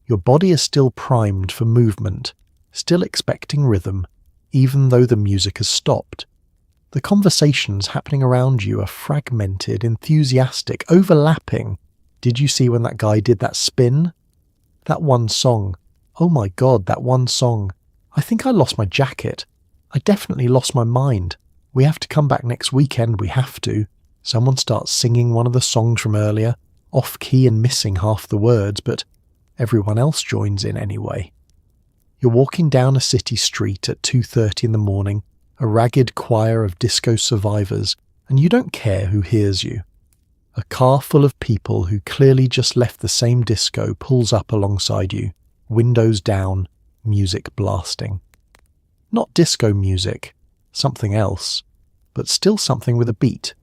Your body is still primed for movement, still expecting rhythm, even though the music has stopped. The conversations happening around you are fragmented, enthusiastic, overlapping. Did you see when that guy did that spin? That one song. Oh my God, that one song. I think I lost my jacket. I definitely lost my mind. We have to come back next weekend, we have to. Someone starts singing one of the songs from earlier, off-key and missing half the words, but everyone else joins in anyway. You're walking down a city street at 2:30 in the morning, a ragged choir of disco survivors, and you don't care who hears you. A car full of people who clearly just left the same disco pulls up alongside you, windows down, music blasting. Not disco music, something else, but still something with a beat.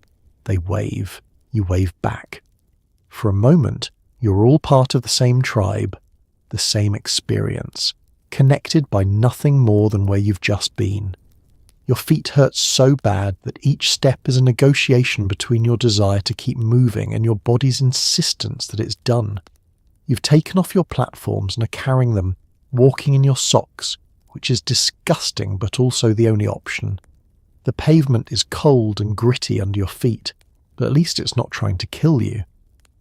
They wave, you wave back. For a moment, you're all part of the same tribe, the same experience, connected by nothing more than where you've just been. Your feet hurt so bad that each step is a negotiation between your desire to keep moving and your body's insistence that it's done. You've taken off your platforms and are carrying them, walking in your socks, which is disgusting but also the only option. The pavement is cold and gritty under your feet, but at least it's not trying to kill you.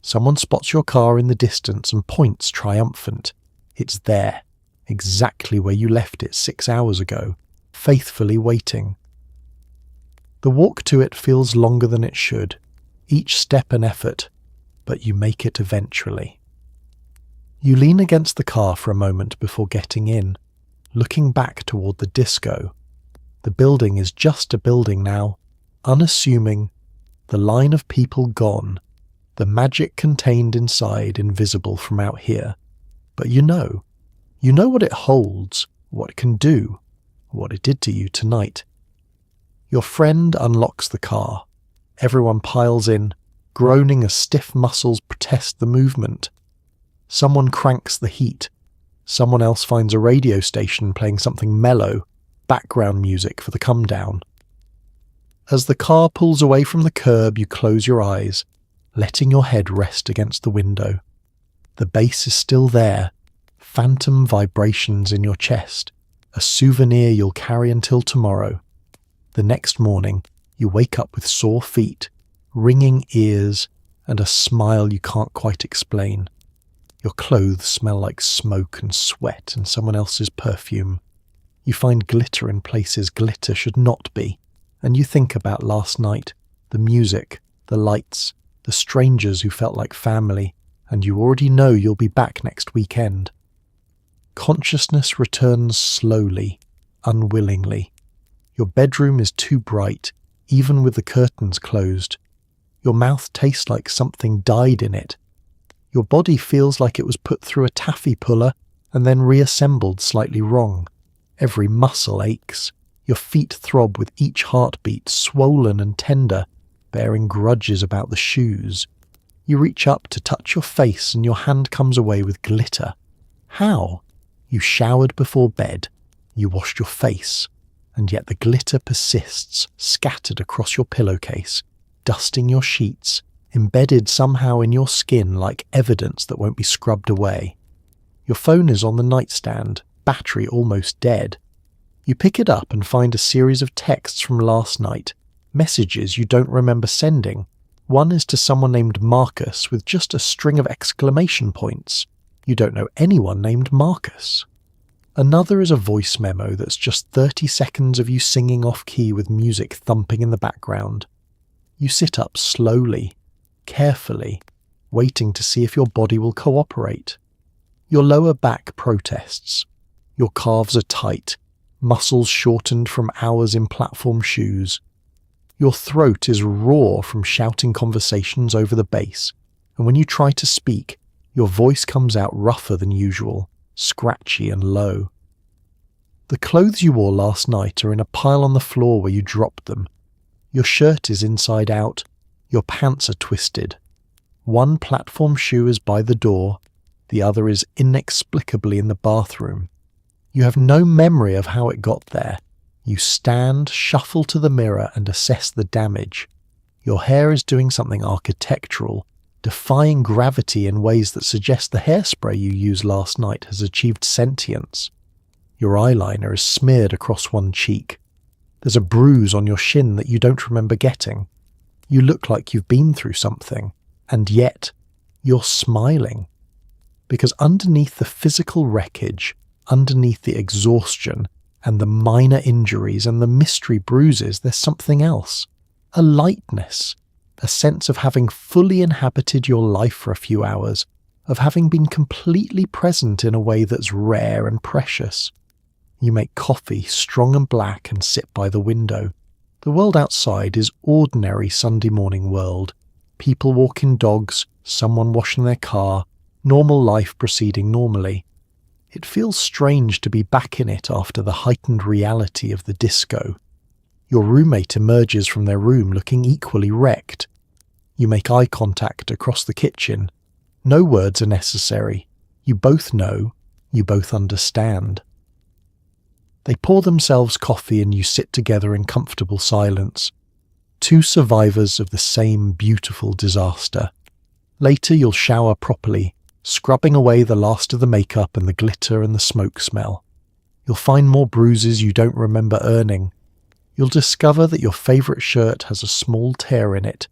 Someone spots your car in the distance and points triumphant. It's there, exactly where you left it 6 hours ago, faithfully waiting. The walk to it feels longer than it should, each step an effort, but you make it eventually. You lean against the car for a moment before getting in, looking back toward the disco. The building is just a building now, unassuming, the line of people gone, the magic contained inside invisible from out here. But you know what it holds, what it can do, what it did to you tonight. Your friend unlocks the car. Everyone piles in, groaning as stiff muscles protest the movement. Someone cranks the heat. Someone else finds a radio station playing something mellow, background music for the come down. As the car pulls away from the curb, you close your eyes, letting your head rest against the window. The bass is still there, phantom vibrations in your chest, a souvenir you'll carry until tomorrow. The next morning, you wake up with sore feet, ringing ears, and a smile you can't quite explain. Your clothes smell like smoke and sweat and someone else's perfume. You find glitter in places glitter should not be, and you think about last night, the music, the lights, the strangers who felt like family, and you already know you'll be back next weekend. Consciousness returns slowly, unwillingly. Your bedroom is too bright, even with the curtains closed. Your mouth tastes like something died in it. Your body feels like it was put through a taffy puller and then reassembled slightly wrong. Every muscle aches. Your feet throb with each heartbeat, swollen and tender, bearing grudges about the shoes. You reach up to touch your face and your hand comes away with glitter. How? You showered before bed. You washed your face. And yet the glitter persists, scattered across your pillowcase, dusting your sheets, embedded somehow in your skin like evidence that won't be scrubbed away. Your phone is on the nightstand, battery almost dead. You pick it up and find a series of texts from last night, messages you don't remember sending. One is to someone named Marcus with just a string of exclamation points. You don't know anyone named Marcus. Another is a voice memo that's just 30 seconds of you singing off-key with music thumping in the background. You sit up slowly, carefully, waiting to see if your body will cooperate. Your lower back protests. Your calves are tight, muscles shortened from hours in platform shoes. Your throat is raw from shouting conversations over the bass, and when you try to speak, your voice comes out rougher than usual, scratchy and low. The clothes you wore last night are in a pile on the floor where you dropped them. Your shirt is inside out. Your pants are twisted. One platform shoe is by the door. The other is inexplicably in the bathroom. You have no memory of how it got there. You stand, shuffle to the mirror and assess the damage. Your hair is doing something architectural, defying gravity in ways that suggest the hairspray you used last night has achieved sentience. Your eyeliner is smeared across one cheek. There's a bruise on your shin that you don't remember getting. You look like you've been through something, and yet you're smiling. Because underneath the physical wreckage, underneath the exhaustion, and the minor injuries and the mystery bruises, there's something else. A lightness, a sense of having fully inhabited your life for a few hours, of having been completely present in a way that's rare and precious. You make coffee, strong and black, and sit by the window. The world outside is ordinary Sunday morning world. People walking dogs, someone washing their car, normal life proceeding normally. It feels strange to be back in it after the heightened reality of the disco. Your roommate emerges from their room looking equally wrecked. You make eye contact across the kitchen. No words are necessary. You both know. You both understand. They pour themselves coffee and you sit together in comfortable silence. Two survivors of the same beautiful disaster. Later you'll shower properly, scrubbing away the last of the makeup and the glitter and the smoke smell. You'll find more bruises you don't remember earning. You'll discover that your favourite shirt has a small tear in it.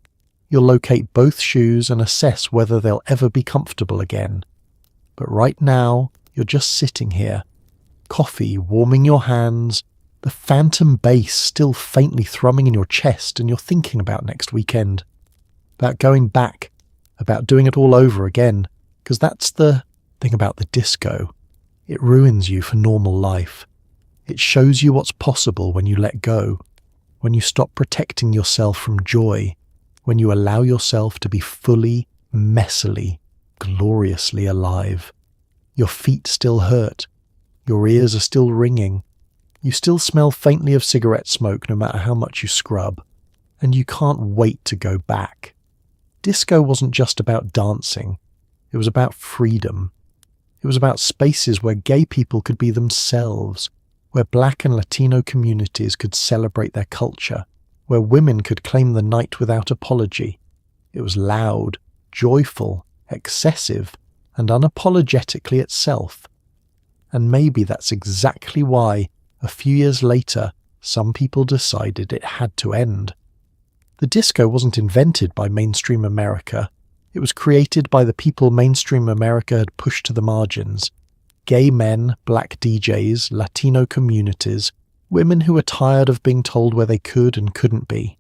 You'll locate both shoes and assess whether they'll ever be comfortable again. But right now, you're just sitting here. Coffee warming your hands, the phantom bass still faintly thrumming in your chest, and you're thinking about next weekend. About going back, about doing it all over again, because that's the thing about the disco. It ruins you for normal life. It shows you what's possible when you let go, when you stop protecting yourself from joy, when you allow yourself to be fully, messily, gloriously alive. Your feet still hurt. Your ears are still ringing. You still smell faintly of cigarette smoke no matter how much you scrub. And you can't wait to go back. Disco wasn't just about dancing. It was about freedom. It was about spaces where gay people could be themselves, where Black and Latino communities could celebrate their culture, where women could claim the night without apology. It was loud, joyful, excessive, and unapologetically itself. And maybe that's exactly why, a few years later, some people decided it had to end. The disco wasn't invented by mainstream America. It was created by the people mainstream America had pushed to the margins. Gay men, black DJs, Latino communities, women who were tired of being told where they could and couldn't be.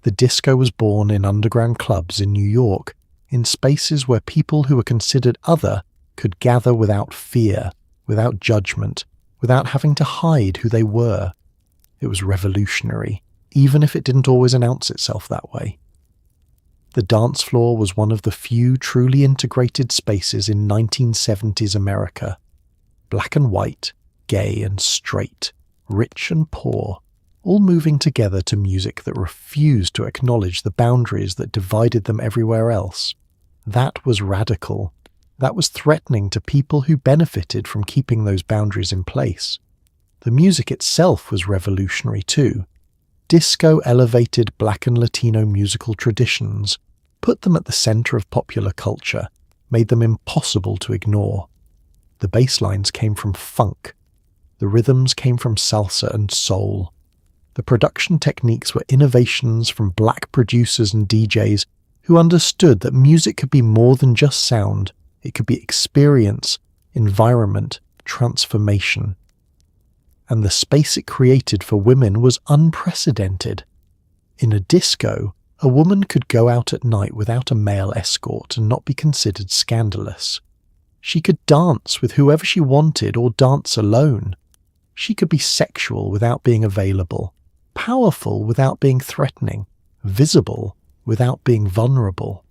The disco was born in underground clubs in New York, in spaces where people who were considered other could gather without fear, without judgment, without having to hide who they were. It was revolutionary, even if it didn't always announce itself that way. The dance floor was one of the few truly integrated spaces in 1970s America. Black and white, gay and straight, rich and poor, all moving together to music that refused to acknowledge the boundaries that divided them everywhere else. That was radical. That was threatening to people who benefited from keeping those boundaries in place. The music itself was revolutionary too. Disco elevated Black and Latino musical traditions, put them at the center of popular culture, made them impossible to ignore. The bass lines came from funk. The rhythms came from salsa and soul. The production techniques were innovations from Black producers and DJs who understood that music could be more than just sound. It could be experience, environment, transformation. And the space it created for women was unprecedented. In a disco, a woman could go out at night without a male escort and not be considered scandalous. She could dance with whoever she wanted or dance alone. She could be sexual without being available, powerful without being threatening, visible without being vulnerable.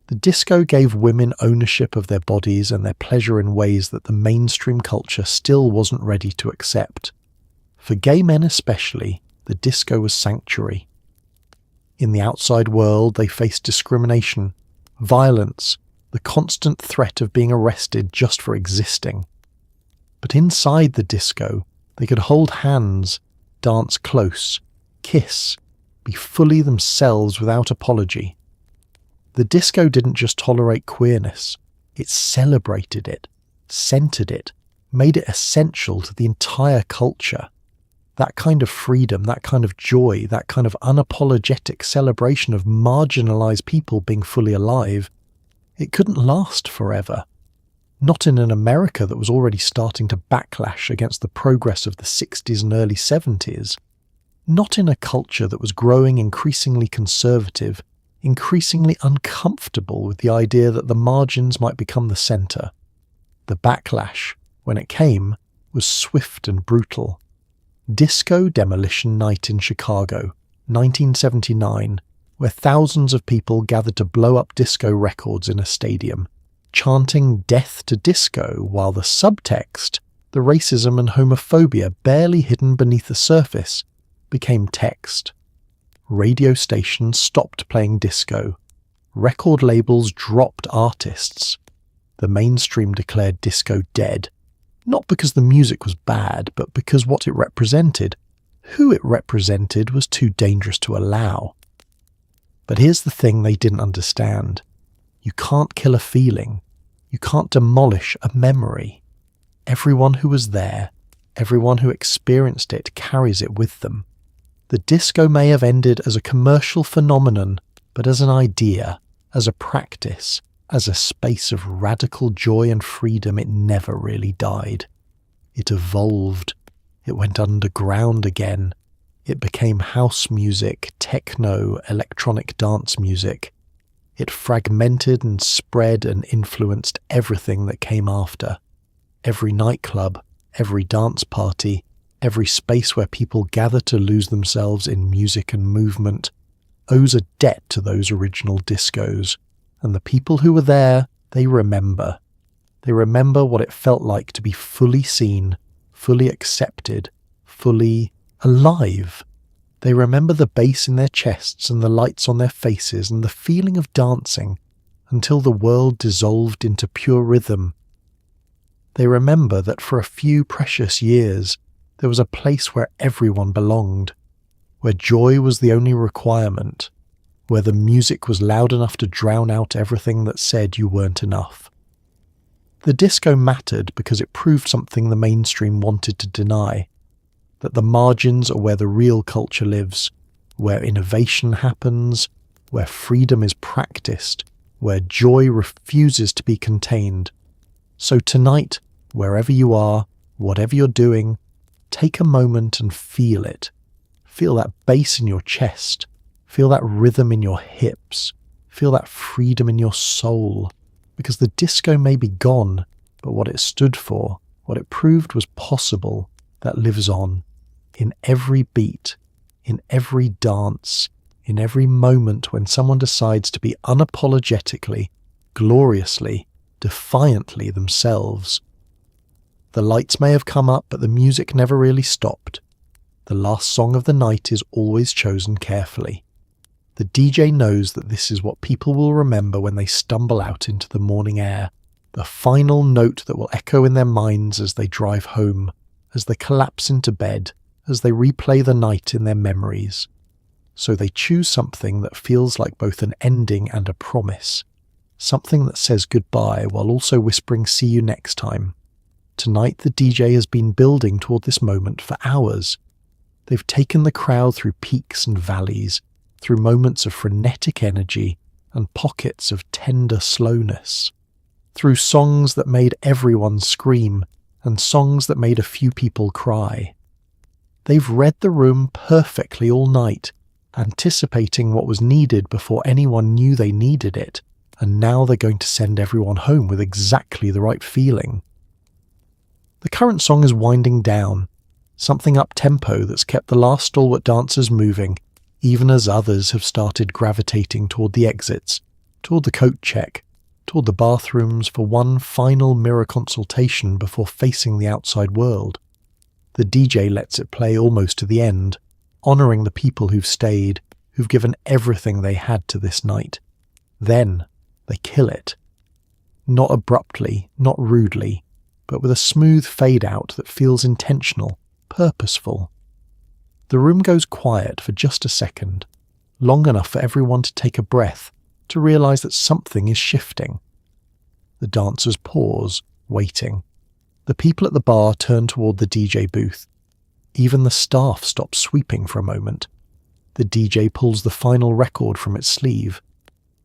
The disco gave women ownership of their bodies and their pleasure in ways that the mainstream culture still wasn't ready to accept. For gay men especially, the disco was sanctuary. In the outside world, they faced discrimination, violence, the constant threat of being arrested just for existing. But inside the disco, they could hold hands, dance close, kiss, be fully themselves without apology. The disco didn't just tolerate queerness, it celebrated it, centered it, made it essential to the entire culture. That kind of freedom, that kind of joy, that kind of unapologetic celebration of marginalized people being fully alive, it couldn't last forever. Not in an America that was already starting to backlash against the progress of the 60s and early 70s. Not in a culture that was growing increasingly conservative, increasingly uncomfortable with the idea that the margins might become the center. The backlash, when it came, was swift and brutal. Disco Demolition Night in Chicago, 1979, where thousands of people gathered to blow up disco records in a stadium, chanting death to disco while the subtext, the racism and homophobia barely hidden beneath the surface, became text. Radio stations stopped playing disco. Record labels dropped artists. The mainstream declared disco dead. Not because the music was bad, but because what it represented, who it represented, was too dangerous to allow. But here's the thing they didn't understand. You can't kill a feeling. You can't demolish a memory. Everyone who was there, everyone who experienced it, carries it with them. The disco may have ended as a commercial phenomenon, but as an idea, as a practice, as a space of radical joy and freedom, it never really died. It evolved. It went underground again. It became house music, techno, electronic dance music. It fragmented and spread and influenced everything that came after. Every nightclub, every dance party, every space where people gather to lose themselves in music and movement, owes a debt to those original discos. And the people who were there, they remember. They remember what it felt like to be fully seen, fully accepted, fully alive. They remember the bass in their chests and the lights on their faces and the feeling of dancing until the world dissolved into pure rhythm. They remember that for a few precious years, there was a place where everyone belonged, where joy was the only requirement, where the music was loud enough to drown out everything that said you weren't enough. The disco mattered because it proved something the mainstream wanted to deny, that the margins are where the real culture lives, where innovation happens, where freedom is practiced, where joy refuses to be contained. So tonight, wherever you are, whatever you're doing, take a moment and feel it. Feel that bass in your chest. Feel that rhythm in your hips. Feel that freedom in your soul, because the disco may be gone, but what it stood for, what it proved was possible, that lives on, in every beat, in every dance, in every moment when someone decides to be unapologetically, gloriously, defiantly themselves. The lights may have come up, but the music never really stopped. The last song of the night is always chosen carefully. The DJ knows that this is what people will remember when they stumble out into the morning air, the final note that will echo in their minds as they drive home, as they collapse into bed, as they replay the night in their memories. So they choose something that feels like both an ending and a promise, something that says goodbye while also whispering see you next time. Tonight the DJ has been building toward this moment for hours. They've taken the crowd through peaks and valleys, through moments of frenetic energy and pockets of tender slowness, through songs that made everyone scream and songs that made a few people cry. They've read the room perfectly all night, anticipating what was needed before anyone knew they needed it, and now they're going to send everyone home with exactly the right feeling. The current song is winding down, something up-tempo that's kept the last stalwart dancers moving, even as others have started gravitating toward the exits, toward the coat check, toward the bathrooms for one final mirror consultation before facing the outside world. The DJ lets it play almost to the end, honouring the people who've stayed, who've given everything they had to this night. Then they kill it. Not abruptly, not rudely, but with a smooth fade-out that feels intentional, purposeful. The room goes quiet for just a second, long enough for everyone to take a breath, to realise that something is shifting. The dancers pause, waiting. The people at the bar turn toward the DJ booth. Even the staff stops sweeping for a moment. The DJ pulls the final record from its sleeve.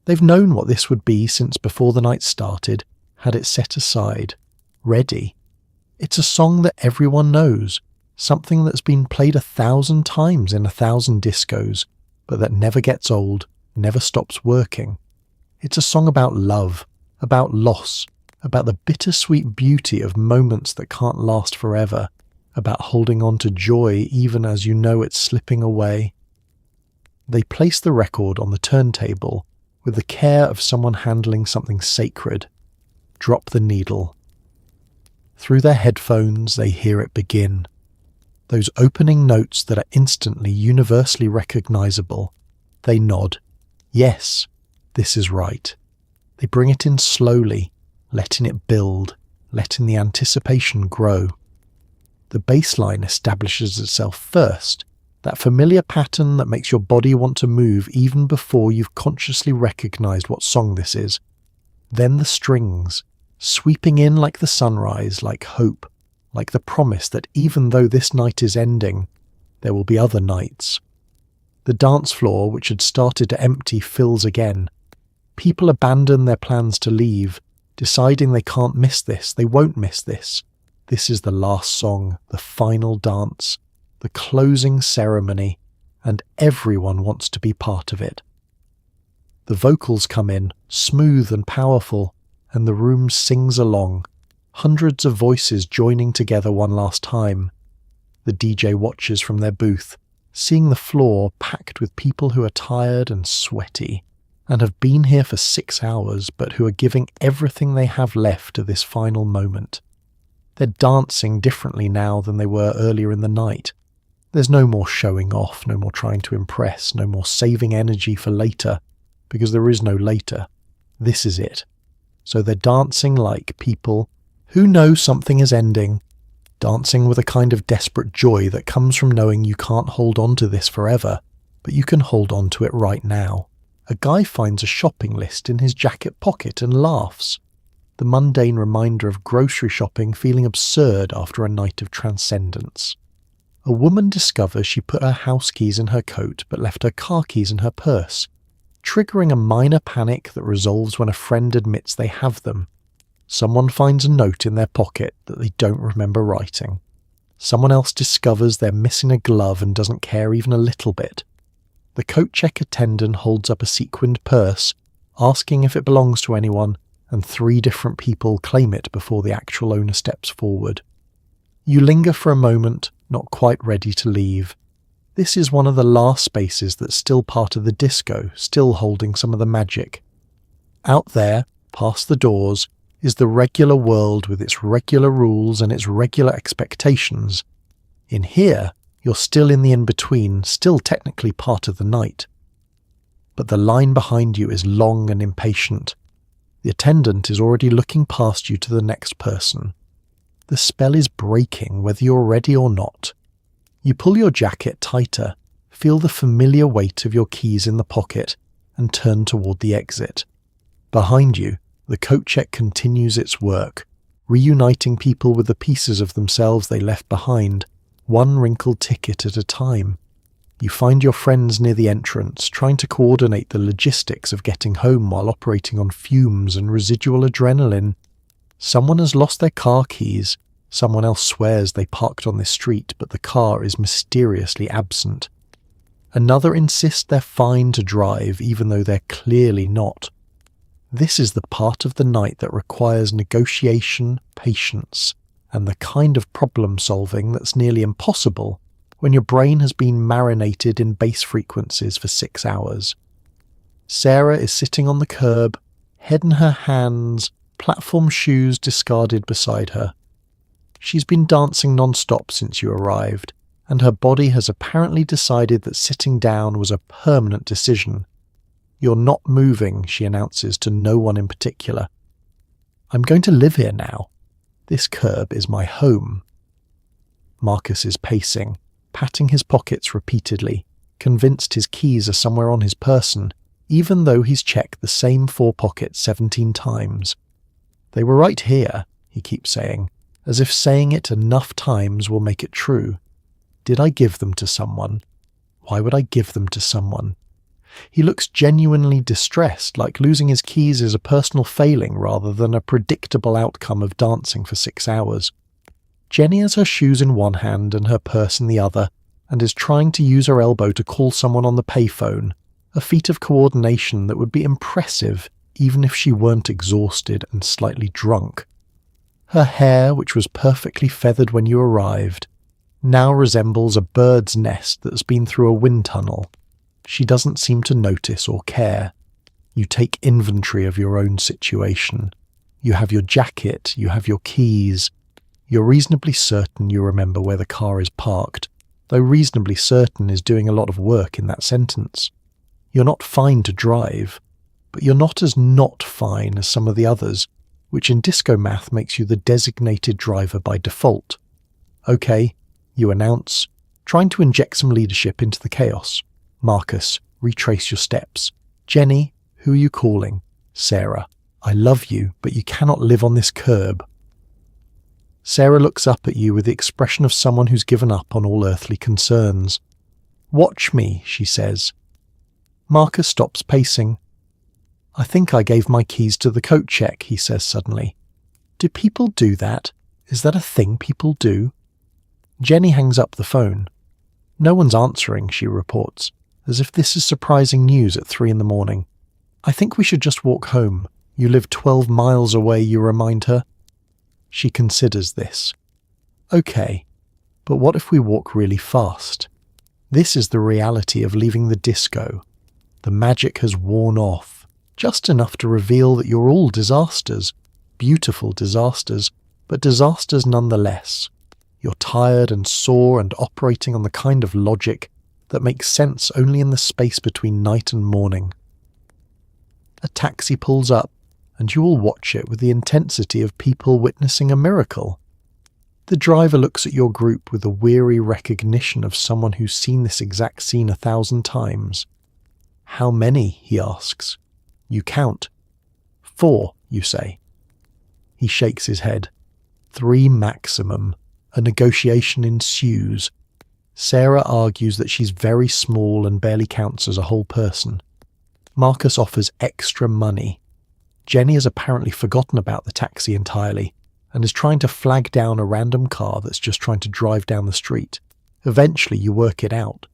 They've known what this would be since before the night started, had it set aside, ready. It's a song that everyone knows, something that's been played 1,000 times in 1,000 discos, but that never gets old, never stops working. It's a song about love, about loss, about the bittersweet beauty of moments that can't last forever, about holding on to joy even as you know it's slipping away. They place the record on the turntable with the care of someone handling something sacred. Drop the needle. Through their headphones they hear it begin. Those opening notes that are instantly universally recognizable. They nod. Yes, this is right. They bring it in slowly, letting it build, letting the anticipation grow. The bass line establishes itself first, that familiar pattern that makes your body want to move even before you've consciously recognized what song this is. Then the strings, sweeping in like the sunrise, like hope, like the promise that even though this night is ending, there will be other nights. The dance floor, which had started to empty, fills again. People abandon their plans to leave, deciding they can't miss this, they won't miss this. This is the last song, the final dance, the closing ceremony, and everyone wants to be part of it. The vocals come in, smooth and powerful, and the room sings along, hundreds of voices joining together one last time. The DJ watches from their booth, seeing the floor packed with people who are tired and sweaty, and have been here for 6 hours, but who are giving everything they have left to this final moment. They're dancing differently now than they were earlier in the night. There's no more showing off, no more trying to impress, no more saving energy for later, because there is no later. This is it. So they're dancing like people who know something is ending, dancing with a kind of desperate joy that comes from knowing you can't hold on to this forever, but you can hold on to it right now. A guy finds a shopping list in his jacket pocket and laughs. The mundane reminder of grocery shopping feeling absurd after a night of transcendence. A woman discovers she put her house keys in her coat but left her car keys in her purse, triggering a minor panic that resolves when a friend admits they have them. Someone finds a note in their pocket that they don't remember writing. Someone else discovers they're missing a glove and doesn't care even a little bit. The coat check attendant holds up a sequined purse, asking if it belongs to anyone, and 3 different people claim it before the actual owner steps forward. You linger for a moment, not quite ready to leave. This is one of the last spaces that's still part of the disco, still holding some of the magic. Out there, past the doors, is the regular world with its regular rules and its regular expectations. In here, you're still in the in-between, still technically part of the night. But the line behind you is long and impatient. The attendant is already looking past you to the next person. The spell is breaking whether you're ready or not. You pull your jacket tighter, feel the familiar weight of your keys in the pocket, and turn toward the exit. Behind you, the coat check continues its work, reuniting people with the pieces of themselves they left behind, one wrinkled ticket at a time. You find your friends near the entrance, trying to coordinate the logistics of getting home while operating on fumes and residual adrenaline. Someone has lost their car keys. Someone else swears they parked on this street, but the car is mysteriously absent. Another insists they're fine to drive, even though they're clearly not. This is the part of the night that requires negotiation, patience, and the kind of problem-solving that's nearly impossible when your brain has been marinated in bass frequencies for 6 hours. Sarah is sitting on the curb, head in her hands, platform shoes discarded beside her. She's been dancing non-stop since you arrived, and her body has apparently decided that sitting down was a permanent decision. You're not moving, she announces to no one in particular. I'm going to live here now. This curb is my home. Marcus is pacing, patting his pockets repeatedly, convinced his keys are somewhere on his person, even though he's checked the same 4 pockets 17 times. They were right here, he keeps saying, as if saying it enough times will make it true. Did I give them to someone? Why would I give them to someone? He looks genuinely distressed, like losing his keys is a personal failing rather than a predictable outcome of dancing for 6 hours. Jenny has her shoes in one hand and her purse in the other, and is trying to use her elbow to call someone on the payphone, a feat of coordination that would be impressive even if she weren't exhausted and slightly drunk. Her hair, which was perfectly feathered when you arrived, now resembles a bird's nest that's been through a wind tunnel. She doesn't seem to notice or care. You take inventory of your own situation. You have your jacket, you have your keys. You're reasonably certain you remember where the car is parked, though reasonably certain is doing a lot of work in that sentence. You're not fine to drive, but you're not as not fine as some of the others, which in disco math makes you the designated driver by default. Okay, you announce, trying to inject some leadership into the chaos. Marcus, retrace your steps. Jenny, who are you calling? Sarah, I love you, but you cannot live on this curb. Sarah looks up at you with the expression of someone who's given up on all earthly concerns. Watch me, she says. Marcus stops pacing. I think I gave my keys to the coat check, he says suddenly. Do people do that? Is that a thing people do? Jenny hangs up the phone. No one's answering, she reports, as if this is surprising news at 3 a.m. I think we should just walk home. You live 12 miles away, you remind her. She considers this. Okay, but what if we walk really fast? This is the reality of leaving the disco. The magic has worn off, just enough to reveal that you're all disasters, beautiful disasters, but disasters nonetheless. You're tired and sore and operating on the kind of logic that makes sense only in the space between night and morning. A taxi pulls up, and you all watch it with the intensity of people witnessing a miracle. The driver looks at your group with a weary recognition of someone who's seen this exact scene 1,000 times. How many? He asks. You count. 4, you say. He shakes his head. 3 maximum. A negotiation ensues. Sarah argues that she's very small and barely counts as a whole person. Marcus offers extra money. Jenny has apparently forgotten about the taxi entirely and is trying to flag down a random car that's just trying to drive down the street. Eventually you work it out.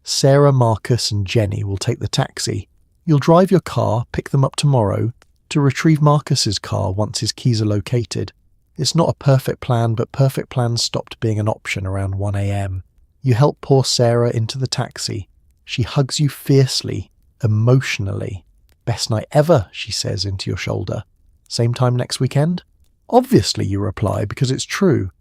Sarah, Marcus and Jenny will take the taxi. You'll drive your car, pick them up tomorrow, to retrieve Marcus's car once his keys are located. It's not a perfect plan, but perfect plans stopped being an option around 1 a.m. You help poor Sarah into the taxi. She hugs you fiercely, emotionally. "Best night ever," she says into your shoulder. "Same time next weekend?" "Obviously," you reply, because it's true.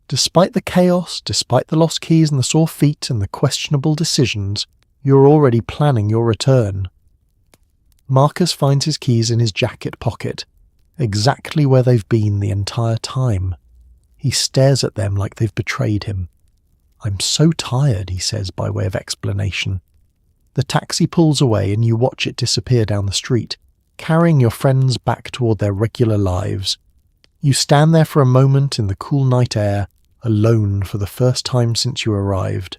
Despite the chaos, despite the lost keys and the sore feet and the questionable decisions, you're already planning your return. Marcus finds his keys in his jacket pocket, exactly where they've been the entire time. He stares at them like they've betrayed him. "I'm so tired," he says by way of explanation. The taxi pulls away and you watch it disappear down the street, carrying your friends back toward their regular lives. You stand there for a moment in the cool night air, alone for the first time since you arrived.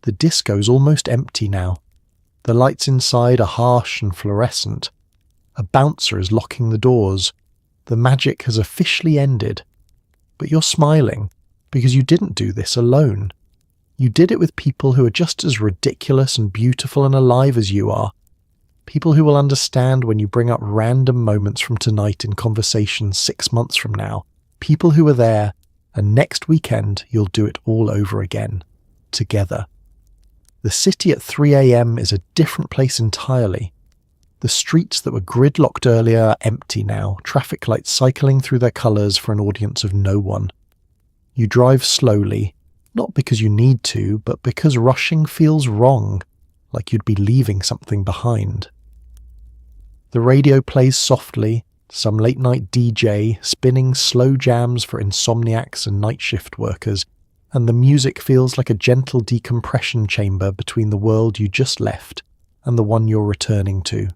The disco's almost empty now. The lights inside are harsh and fluorescent. A bouncer is locking the doors. The magic has officially ended. But you're smiling, because you didn't do this alone. You did it with people who are just as ridiculous and beautiful and alive as you are. People who will understand when you bring up random moments from tonight in conversations 6 months from now. People who are there, and next weekend you'll do it all over again. Together. The city at 3 a.m. is a different place entirely. The streets that were gridlocked earlier are empty now, traffic lights cycling through their colours for an audience of no one. You drive slowly, not because you need to, but because rushing feels wrong, like you'd be leaving something behind. The radio plays softly, some late-night DJ spinning slow jams for insomniacs and night shift workers, and the music feels like a gentle decompression chamber between the world you just left and the one you're returning to.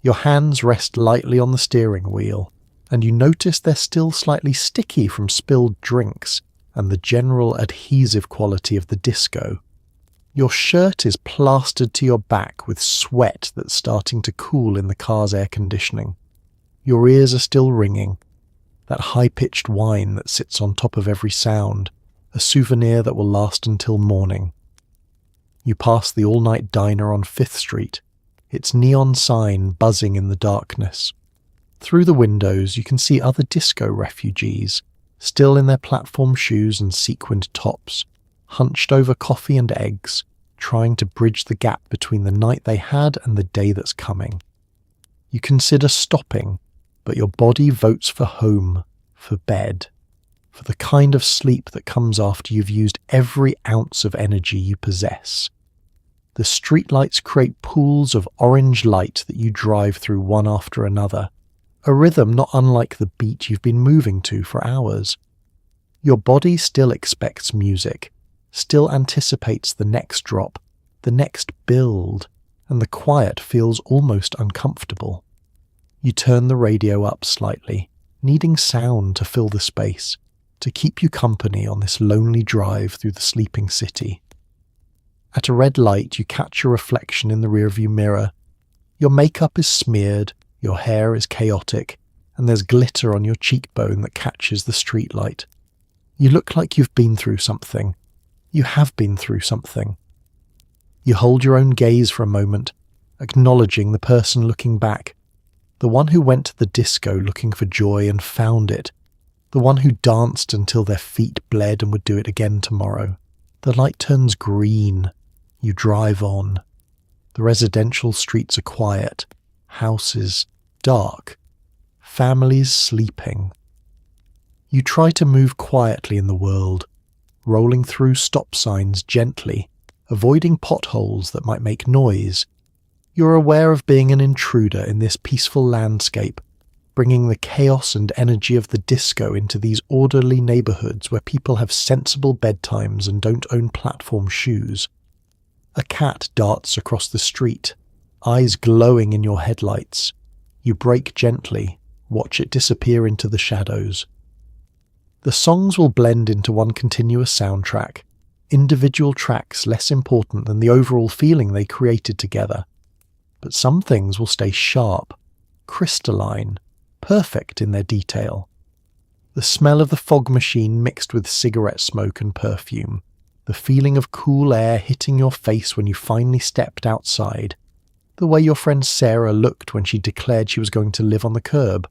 Your hands rest lightly on the steering wheel, and you notice they're still slightly sticky from spilled drinks and the general adhesive quality of the disco. Your shirt is plastered to your back with sweat that's starting to cool in the car's air conditioning. Your ears are still ringing, that high-pitched whine that sits on top of every sound, a souvenir that will last until morning. You pass the all-night diner on 5th Street, its neon sign buzzing in the darkness. Through the windows you can see other disco refugees, still in their platform shoes and sequined tops, hunched over coffee and eggs, trying to bridge the gap between the night they had and the day that's coming. You consider stopping, but your body votes for home, for bed, for the kind of sleep that comes after you've used every ounce of energy you possess. The streetlights create pools of orange light that you drive through one after another, a rhythm not unlike the beat you've been moving to for hours. Your body still expects music, still anticipates the next drop, the next build, and the quiet feels almost uncomfortable. You turn the radio up slightly, needing sound to fill the space, to keep you company on this lonely drive through the sleeping city. At a red light, you catch your reflection in the rearview mirror. Your makeup is smeared, your hair is chaotic, and there's glitter on your cheekbone that catches the streetlight. You look like you've been through something. You have been through something. You hold your own gaze for a moment, acknowledging the person looking back, the one who went to the disco looking for joy and found it, the one who danced until their feet bled and would do it again tomorrow. The light turns green. You drive on. The residential streets are quiet, houses dark, families sleeping. You try to move quietly in the world, rolling through stop signs gently, avoiding potholes that might make noise. You're aware of being an intruder in this peaceful landscape, bringing the chaos and energy of the disco into these orderly neighbourhoods where people have sensible bedtimes and don't own platform shoes. A cat darts across the street, eyes glowing in your headlights. You brake gently, watch it disappear into the shadows. The songs will blend into one continuous soundtrack, individual tracks less important than the overall feeling they created together. But some things will stay sharp, crystalline, perfect in their detail. The smell of the fog machine mixed with cigarette smoke and perfume, the feeling of cool air hitting your face when you finally stepped outside, The way your friend Sarah looked when she declared she was going to live on the curb.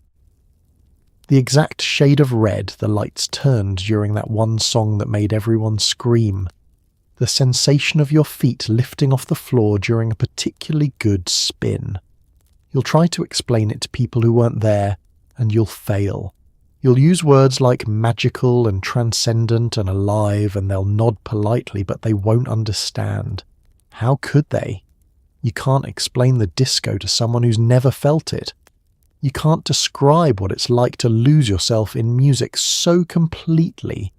The exact shade of red the lights turned during that one song that made everyone scream. The sensation of your feet lifting off the floor during a particularly good spin. You'll try to explain it to people who weren't there, and you'll fail. You'll use words like magical and transcendent and alive, and they'll nod politely, but they won't understand. How could they? You can't explain the disco to someone who's never felt it. You can't describe what it's like to lose yourself in music so completely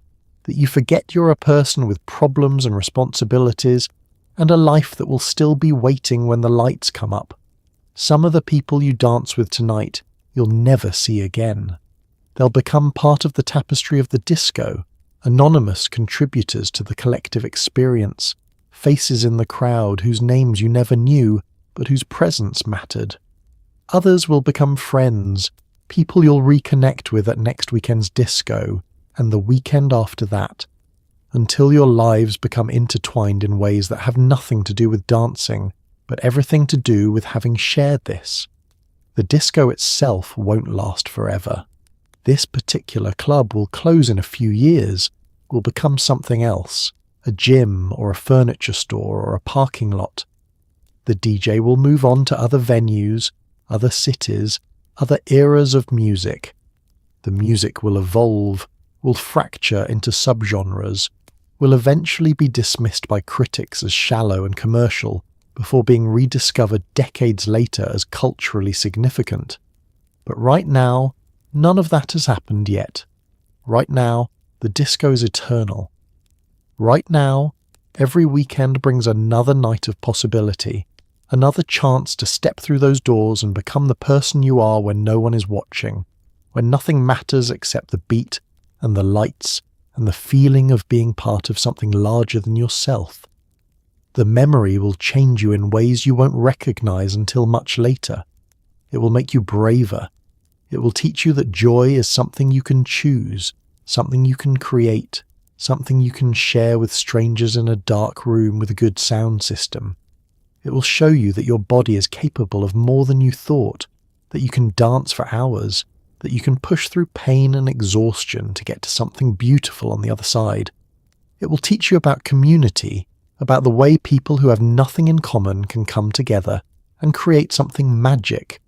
that you forget you're a person with problems and responsibilities and a life that will still be waiting when the lights come up. Some of the people you dance with tonight you'll never see again. They'll become part of the tapestry of the disco, anonymous contributors to the collective experience, faces in the crowd whose names you never knew, but whose presence mattered. Others will become friends, people you'll reconnect with at next weekend's disco, and the weekend after that, until your lives become intertwined in ways that have nothing to do with dancing, but everything to do with having shared this. The disco itself won't last forever. This particular club will close in a few years, will become something else, a gym or a furniture store or a parking lot. The DJ will move on to other venues, other cities, other eras of music. The music will evolve, will fracture into subgenres, will eventually be dismissed by critics as shallow and commercial before being rediscovered decades later as culturally significant. But right now, none of that has happened yet. Right now, the disco is eternal. Right now, every weekend brings another night of possibility, another chance to step through those doors and become the person you are when no one is watching, when nothing matters except the beat and the lights and the feeling of being part of something larger than yourself. The memory will change you in ways you won't recognize until much later. It will make you braver. It will teach you that joy is something you can choose, something you can create, something you can share with strangers in a dark room with a good sound system. It will show you that your body is capable of more than you thought, that you can dance for hours, that you can push through pain and exhaustion to get to something beautiful on the other side. It will teach you about community, about the way people who have nothing in common can come together and create something magic.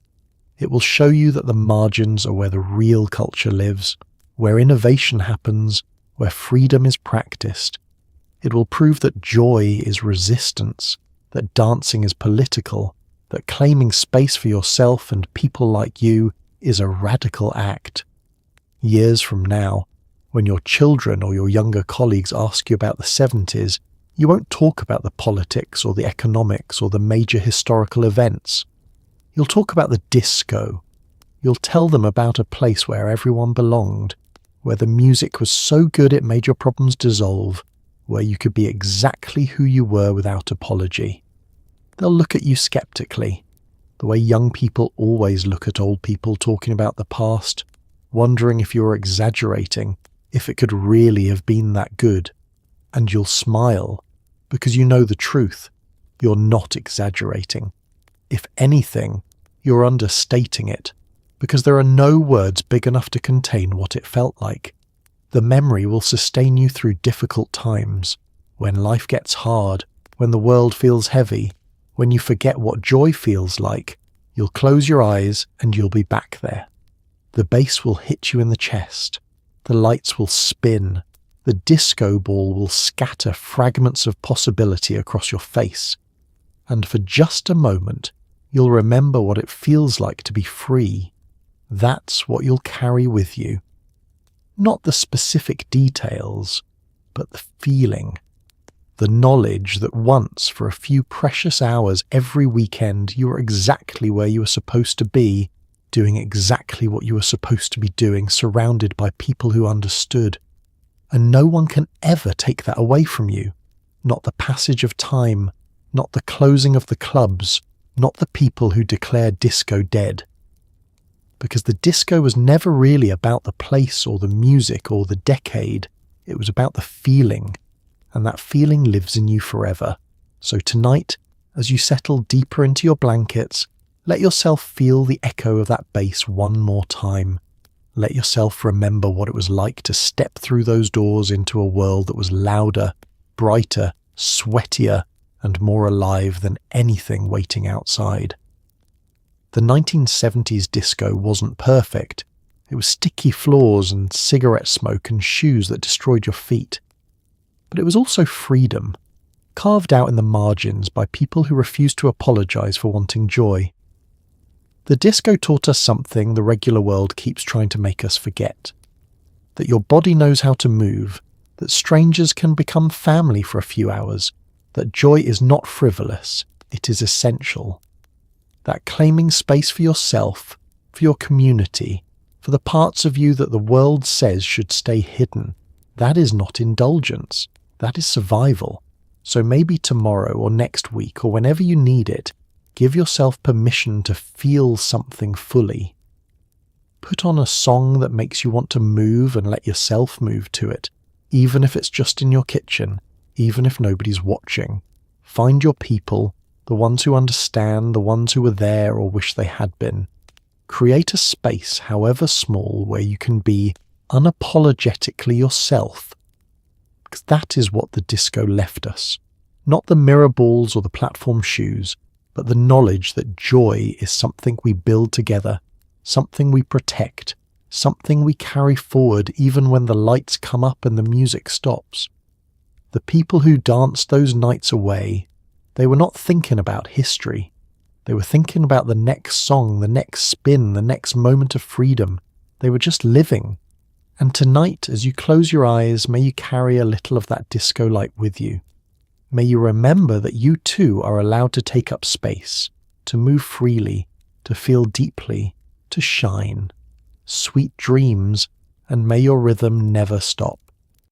It will show you that the margins are where the real culture lives, where innovation happens, where freedom is practiced. It will prove that joy is resistance, that dancing is political, that claiming space for yourself and people like you is a radical act. Years from now, when your children or your younger colleagues ask you about the 70s, you won't talk about the politics or the economics or the major historical events. You'll talk about the disco. You'll tell them about a place where everyone belonged, where the music was so good it made your problems dissolve, where you could be exactly who you were without apology. They'll look at you skeptically, the way young people always look at old people talking about the past, wondering if you're exaggerating, if it could really have been that good. And you'll smile, because you know the truth. You're not exaggerating. If anything, you're understating it, because there are no words big enough to contain what it felt like. The memory will sustain you through difficult times, when life gets hard, when the world feels heavy, when you forget what joy feels like. You'll close your eyes and you'll be back there. The bass will hit you in the chest. The lights will spin. The disco ball will scatter fragments of possibility across your face. And for just a moment, you'll remember what it feels like to be free. That's what you'll carry with you. Not the specific details, but the feeling. The knowledge that once, for a few precious hours every weekend, you were exactly where you were supposed to be, doing exactly what you were supposed to be doing, surrounded by people who understood. And no one can ever take that away from you. Not the passage of time, not the closing of the clubs, not the people who declare disco dead. Because the disco was never really about the place or the music or the decade. It was about the feeling. And that feeling lives in you forever. So tonight, As you settle deeper into your blankets, let yourself feel the echo of that bass one more time. Let yourself remember what it was like to step through those doors into a world that was louder, brighter, sweatier, and more alive than anything waiting outside. The 1970s disco wasn't perfect. It was sticky floors and cigarette smoke and shoes that destroyed your feet. But it was also freedom, carved out in the margins by people who refused to apologize for wanting joy. The disco taught us something the regular world keeps trying to make us forget. That your body knows how to move, that strangers can become family for a few hours, that joy is not frivolous, it is essential. That claiming space for yourself, for your community, for the parts of you that the world says should stay hidden, that is not indulgence, that is survival. So maybe tomorrow or next week or whenever you need it, give yourself permission to feel something fully. Put on a song that makes you want to move and let yourself move to it, even if it's just in your kitchen, even if nobody's watching. Find your people, the ones who understand, the ones who were there or wish they had been. Create a space, however small, where you can be unapologetically yourself. Because that is what the disco left us. Not the mirror balls or the platform shoes, but the knowledge that joy is something we build together, something we protect, something we carry forward even when the lights come up and the music stops. The people who danced those nights away, they were not thinking about history. They were thinking about the next song, the next spin, the next moment of freedom. They were just living. And tonight, as you close your eyes, may you carry a little of that disco light with you. May you remember that you too are allowed to take up space, to move freely, to feel deeply, to shine. Sweet dreams, and may your rhythm never stop.